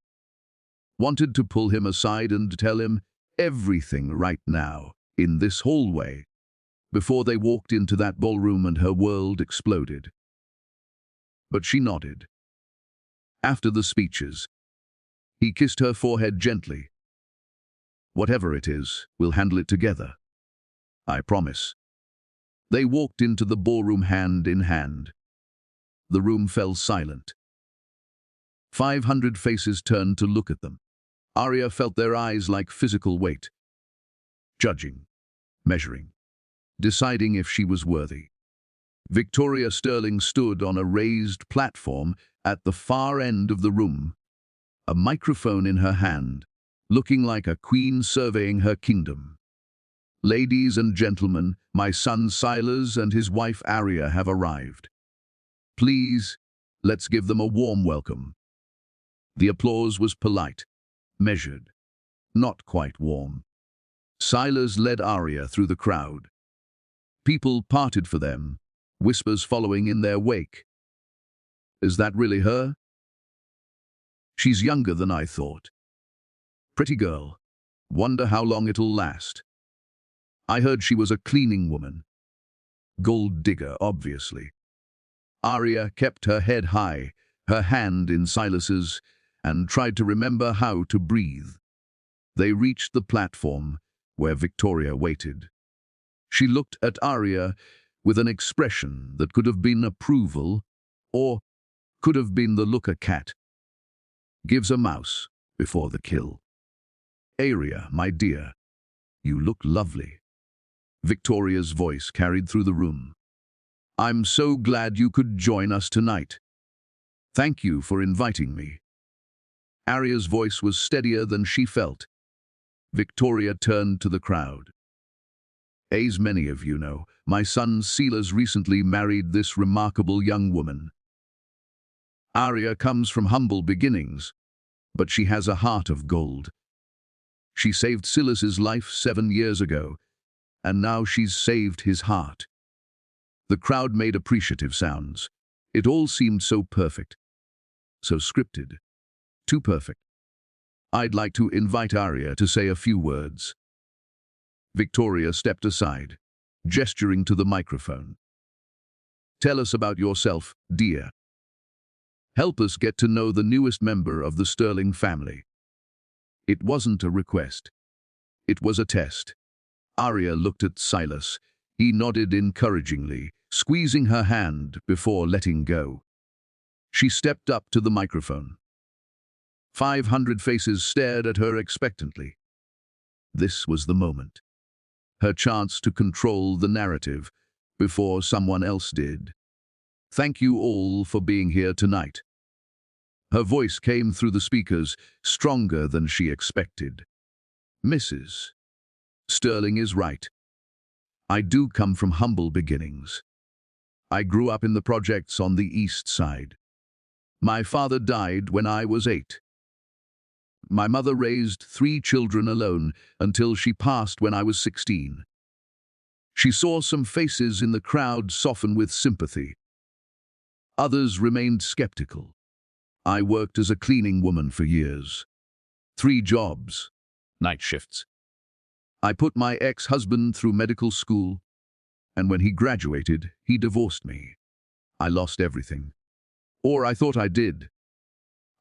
Wanted to pull him aside and tell him everything right now, in this hallway, before they walked into that ballroom and her world exploded. But she nodded. After the speeches, he kissed her forehead gently. "Whatever it is, we'll handle it together. I promise." They walked into the ballroom hand in hand. The room fell silent. 500 faces turned to look at them. Aria felt their eyes like physical weight, judging, measuring, deciding if she was worthy. Victoria Sterling stood on a raised platform at the far end of the room, a microphone in her hand, looking like a queen surveying her kingdom. "Ladies and gentlemen, my son Silas and his wife Aria have arrived. Please, let's give them a warm welcome." The applause was polite, measured, not quite warm. Silas led Aria through the crowd. People parted for them, whispers following in their wake. "Is that really her? She's younger than I thought. Pretty girl. Wonder how long it'll last. I heard she was a cleaning woman. Gold digger, obviously." Aria kept her head high, her hand in Silas's, and tried to remember how to breathe. They reached the platform where Victoria waited. She looked at Aria with an expression that could have been approval or could have been the look a cat gives a mouse before the kill. "Aria, my dear, you look lovely." Victoria's voice carried through the room. "I'm so glad you could join us tonight. Thank you for inviting me." Aria's voice was steadier than she felt. Victoria turned to the crowd. "As many of you know, my son Silas recently married this remarkable young woman. Aria comes from humble beginnings, but she has a heart of gold. She saved Silas's life 7 years ago, and now she's saved his heart." The crowd made appreciative sounds. It all seemed so perfect, so scripted, too perfect. "I'd like to invite Aria to say a few words." Victoria stepped aside, gesturing to the microphone. "Tell us about yourself, dear. Help us get to know the newest member of the Sterling family." It wasn't a request. It was a test. Aria looked at Silas. He nodded encouragingly, squeezing her hand before letting go. She stepped up to the microphone. 500 faces stared at her expectantly. This was the moment. Her chance to control the narrative before someone else did. "Thank you all for being here tonight." Her voice came through the speakers, stronger than she expected. "Mrs. Sterling is right. I do come from humble beginnings. I grew up in the projects on the East Side. My father died when I was 8. My mother raised 3 children alone until she passed when I was 16. She saw some faces in the crowd soften with sympathy. Others remained skeptical. I worked as a cleaning woman for years. 3 jobs, night shifts. I put my ex-husband through medical school, and when he graduated, he divorced me. I lost everything. Or I thought I did.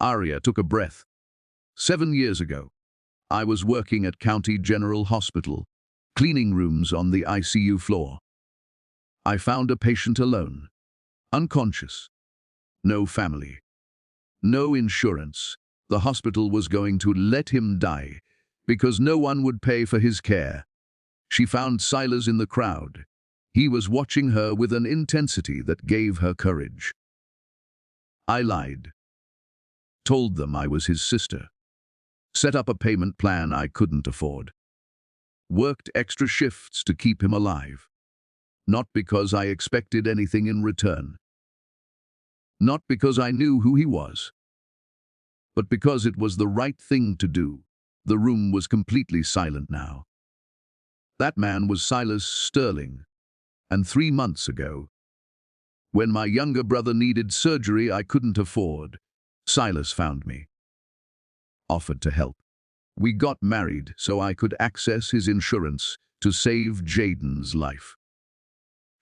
Aria took a breath. 7 years ago, I was working at County General Hospital, cleaning rooms on the ICU floor. I found a patient alone, unconscious, no family, no insurance. The hospital was going to let him die because no one would pay for his care. She found Silas in the crowd. He was watching her with an intensity that gave her courage. I lied, told them I was his sister, set up a payment plan I couldn't afford, worked extra shifts to keep him alive, not because I expected anything in return, not because I knew who he was, but because it was the right thing to do. The room was completely silent now. That man was Silas Sterling, and 3 months ago, when my younger brother needed surgery I couldn't afford, Silas found me, offered to help. We got married so I could access his insurance to save Jaden's life.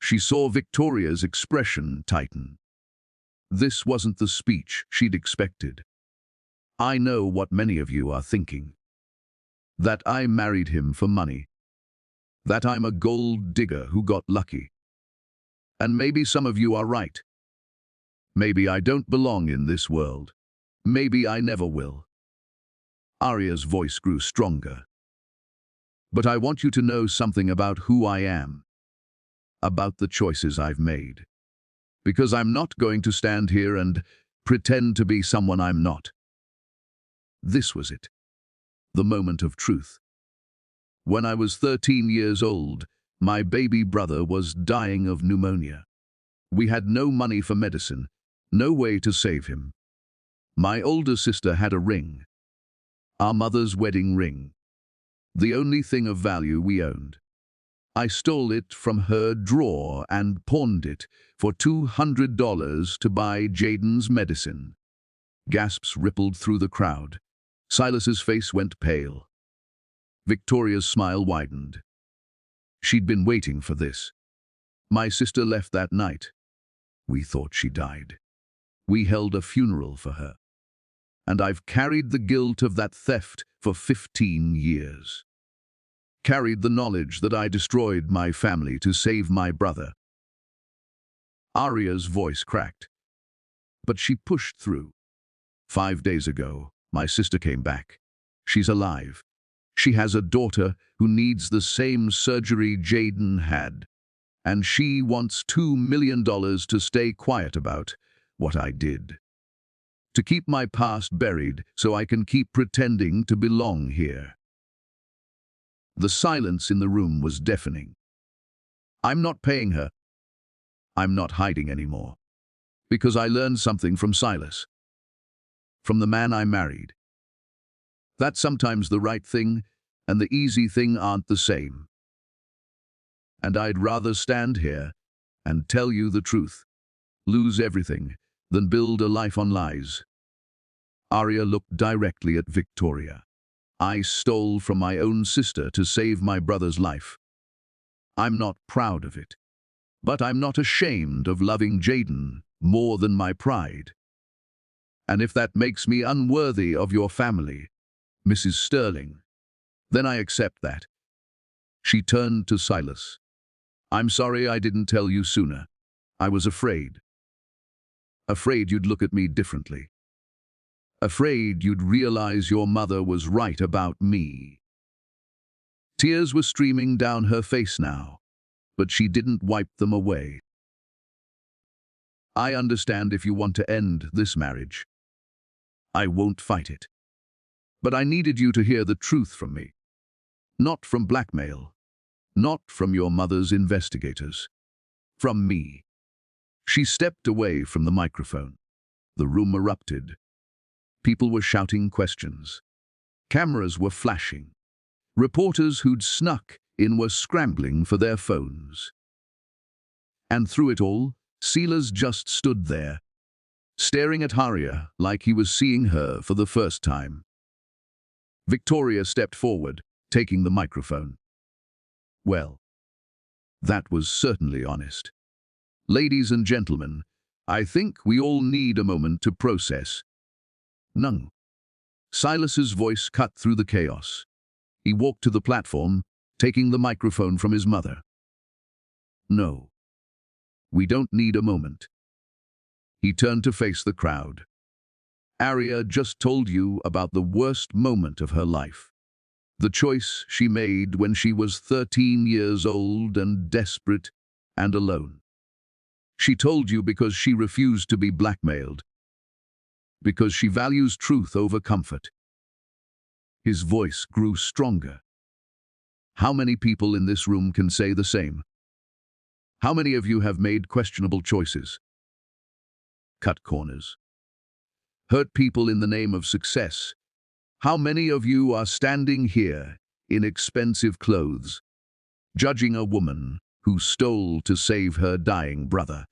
She saw Victoria's expression tighten. This wasn't the speech she'd expected. I know what many of you are thinking. That I married him for money. That I'm a gold digger who got lucky. And maybe some of you are right. Maybe I don't belong in this world. Maybe I never will. Aria's voice grew stronger. But I want you to know something about who I am, about the choices I've made. Because I'm not going to stand here and pretend to be someone I'm not. This was it, the moment of truth. When I was 13 years old, my baby brother was dying of pneumonia. We had no money for medicine, no way to save him. My older sister had a ring, our mother's wedding ring, the only thing of value we owned. I stole it from her drawer and pawned it for $200 to buy Jaden's medicine. Gasps rippled through the crowd. Silas's face went pale. Victoria's smile widened. She'd been waiting for this. My sister left that night. We thought she died. We held a funeral for her. And I've carried the guilt of that theft for 15 years. Carried the knowledge that I destroyed my family to save my brother. Aria's voice cracked. But she pushed through. 5 days ago, my sister came back. She's alive. She has a daughter who needs the same surgery Jaden had. And she wants $2 million to stay quiet about what I did. To keep my past buried so I can keep pretending to belong here. The silence in the room was deafening. I'm not paying her. I'm not hiding anymore. Because I learned something from Silas. From the man I married. That sometimes the right thing and the easy thing aren't the same. And I'd rather stand here and tell you the truth, lose everything, than build a life on lies. Aria looked directly at Victoria. I stole from my own sister to save my brother's life. I'm not proud of it, but I'm not ashamed of loving Jaden more than my pride. And if that makes me unworthy of your family, Mrs. Sterling, then I accept that. She turned to Silas. I'm sorry I didn't tell you sooner. I was afraid. Afraid you'd look at me differently. Afraid you'd realize your mother was right about me. Tears were streaming down her face now, but she didn't wipe them away. I understand if you want to end this marriage. I won't fight it. But I needed you to hear the truth from me. Not from Blackmail. Not from your mother's investigators. From me. She stepped away from the microphone. The room erupted. People were shouting questions. Cameras were flashing. Reporters who'd snuck in were scrambling for their phones. And through it all, Silas just stood there, staring at Aria like he was seeing her for the first time. Victoria stepped forward, taking the microphone. Well, that was certainly honest. Ladies and gentlemen, I think we all need a moment to process. No. Silas's voice cut through the chaos. He walked to the platform, taking the microphone from his mother. No. We don't need a moment. He turned to face the crowd. Aria just told you about the worst moment of her life. The choice she made when she was 13 years old and desperate and alone. She told you because she refused to be blackmailed. Because she values truth over comfort. His voice grew stronger. How many people in this room can say the same? How many of you have made questionable choices? Cut corners. Hurt people in the name of success. How many of you are standing here in expensive clothes, judging a woman who stole to save her dying brother,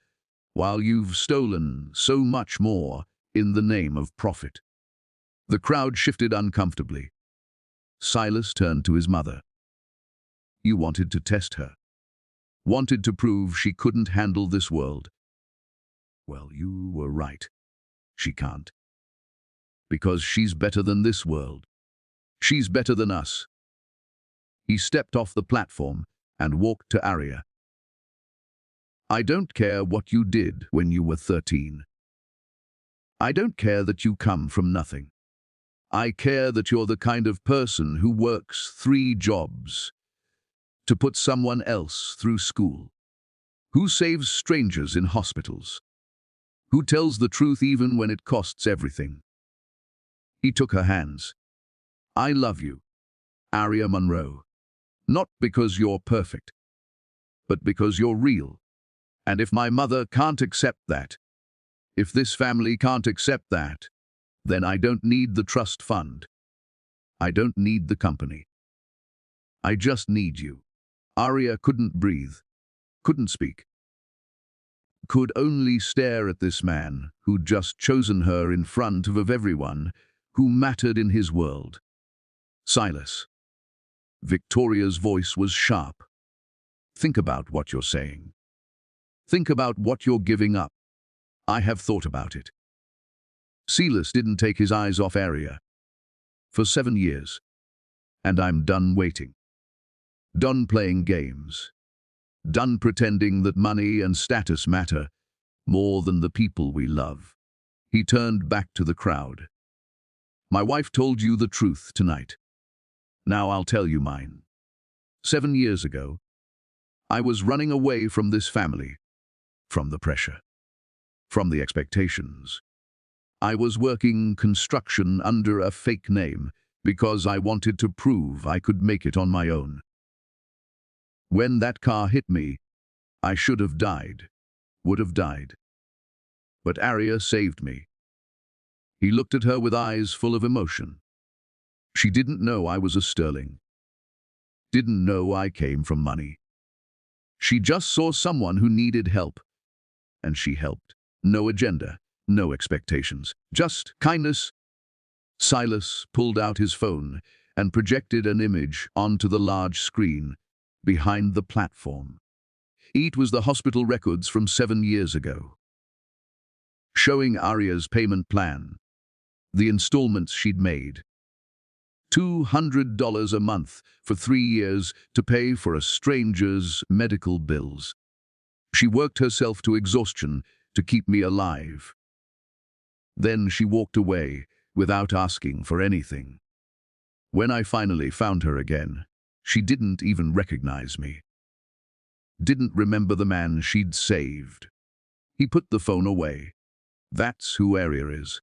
while you've stolen so much more in the name of profit? The crowd shifted uncomfortably. Silas turned to his mother. You wanted to test her. Wanted to prove she couldn't handle this world. Well, you were right. She can't. Because she's better than this world. She's better than us. He stepped off the platform and walked to Aria. I don't care what you did when you were 13. I don't care that you come from nothing. I care that you're the kind of person who works 3 jobs to put someone else through school, who saves strangers in hospitals, who tells the truth even when it costs everything. He took her hands. I love you, Aria Monroe. Not because you're perfect, but because you're real. And if my mother can't accept that, if this family can't accept that, then I don't need the trust fund. I don't need the company. I just need you. Aria couldn't breathe, couldn't speak. Could only stare at this man who'd just chosen her in front of everyone who mattered in his world. Silas. Victoria's voice was sharp. Think about what you're saying. Think about what you're giving up. I have thought about it. Silas didn't take his eyes off Aria. For 7 years. And I'm done waiting. Done playing games. Done pretending that money and status matter more than the people we love. He turned back to the crowd. My wife told you the truth tonight. Now I'll tell you mine. 7 years ago, I was running away from this family, from the pressure, from the expectations. I was working construction under a fake name because I wanted to prove I could make it on my own. When that car hit me, I should have died, would have died. But Aria saved me. He looked at her with eyes full of emotion. She didn't know I was a sterling. Didn't know I came from money. She just saw someone who needed help. And she helped. No agenda, no expectations, just kindness. Silas pulled out his phone and projected an image onto the large screen behind the platform. It was the hospital records from 7 years ago, showing Aria's payment plan, the installments she'd made. $200 a month for 3 years to pay for a stranger's medical bills. She worked herself to exhaustion to keep me alive. Then she walked away without asking for anything. When I finally found her again, she didn't even recognize me. Didn't remember the man she'd saved. He put the phone away. That's who Aria is.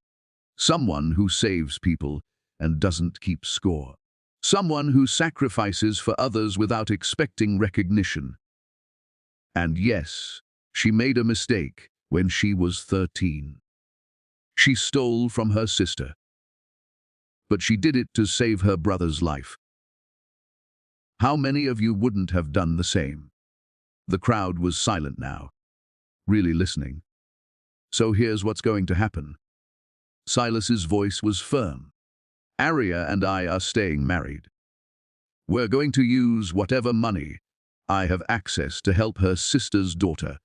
Someone who saves people and doesn't keep score. Someone who sacrifices for others without expecting recognition. And yes, she made a mistake when she was 13. She stole from her sister. But she did it to save her brother's life. How many of you wouldn't have done the same? The crowd was silent now, really listening. So here's what's going to happen. Silas's voice was firm. Aria and I are staying married. We're going to use whatever money I have access to help her sister's daughter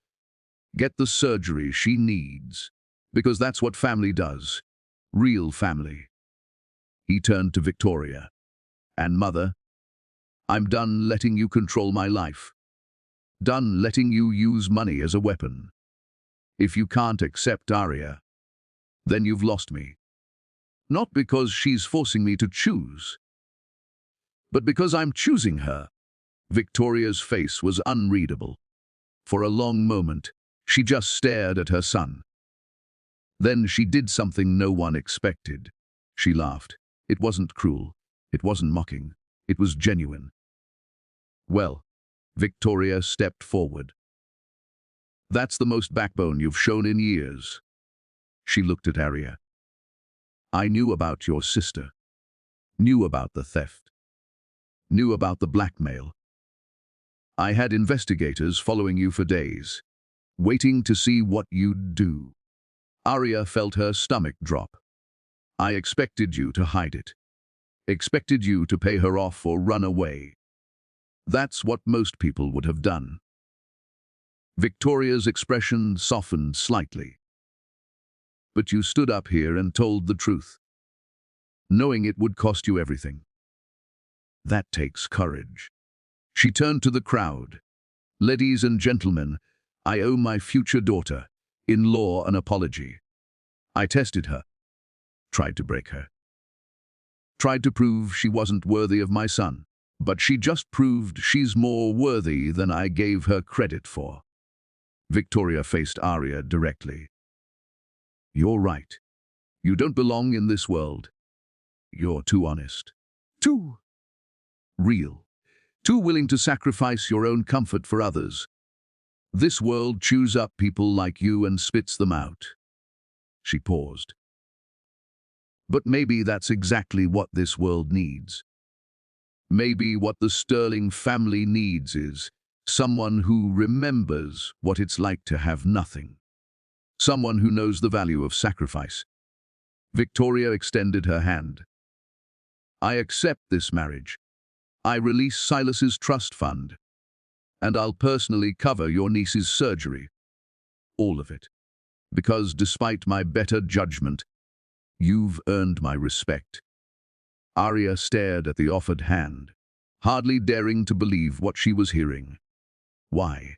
get the surgery she needs, because that's what family does. Real family. He turned to Victoria. And Mother, I'm done letting you control my life. Done letting you use money as a weapon. If you can't accept Aria, then you've lost me. Not because she's forcing me to choose, but because I'm choosing her. Victoria's face was unreadable. For a long moment, she just stared at her son. Then she did something no one expected. She laughed. It wasn't cruel. It wasn't mocking. It was genuine. Well, Victoria stepped forward. That's the most backbone you've shown in years. She looked at Aria. I knew about your sister. Knew about the theft. Knew about the blackmail. I had investigators following you for days, waiting to see what you'd do. Aria felt her stomach drop. I expected you to hide it. Expected you to pay her off or run away. That's what most people would have done. Victoria's expression softened slightly. But you stood up here and told the truth, knowing it would cost you everything. That takes courage. She turned to the crowd. Ladies and gentlemen, I owe my future daughter-in-law an apology. I tested her, tried to break her, tried to prove she wasn't worthy of my son, but she just proved she's more worthy than I gave her credit for. Victoria faced Aria directly. You're right. You don't belong in this world. You're too honest. Too real. Too willing to sacrifice your own comfort for others. This world chews up people like you and spits them out. She paused. But maybe that's exactly what this world needs. Maybe what the Sterling family needs is someone who remembers what it's like to have nothing. Someone who knows the value of sacrifice. Victoria extended her hand. I accept this marriage. I release Silas's trust fund. And I'll personally cover your niece's surgery. All of it. Because despite my better judgment, you've earned my respect. Aria stared at the offered hand, hardly daring to believe what she was hearing. Why?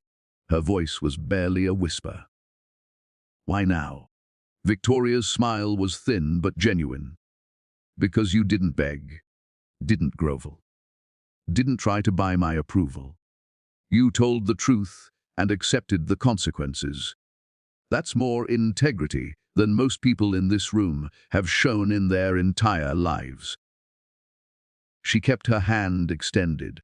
Her voice was barely a whisper. Why now? Victoria's smile was thin but genuine. Because you didn't beg, didn't grovel, didn't try to buy my approval. You told the truth and accepted the consequences. That's more integrity than most people in this room have shown in their entire lives. She kept her hand extended,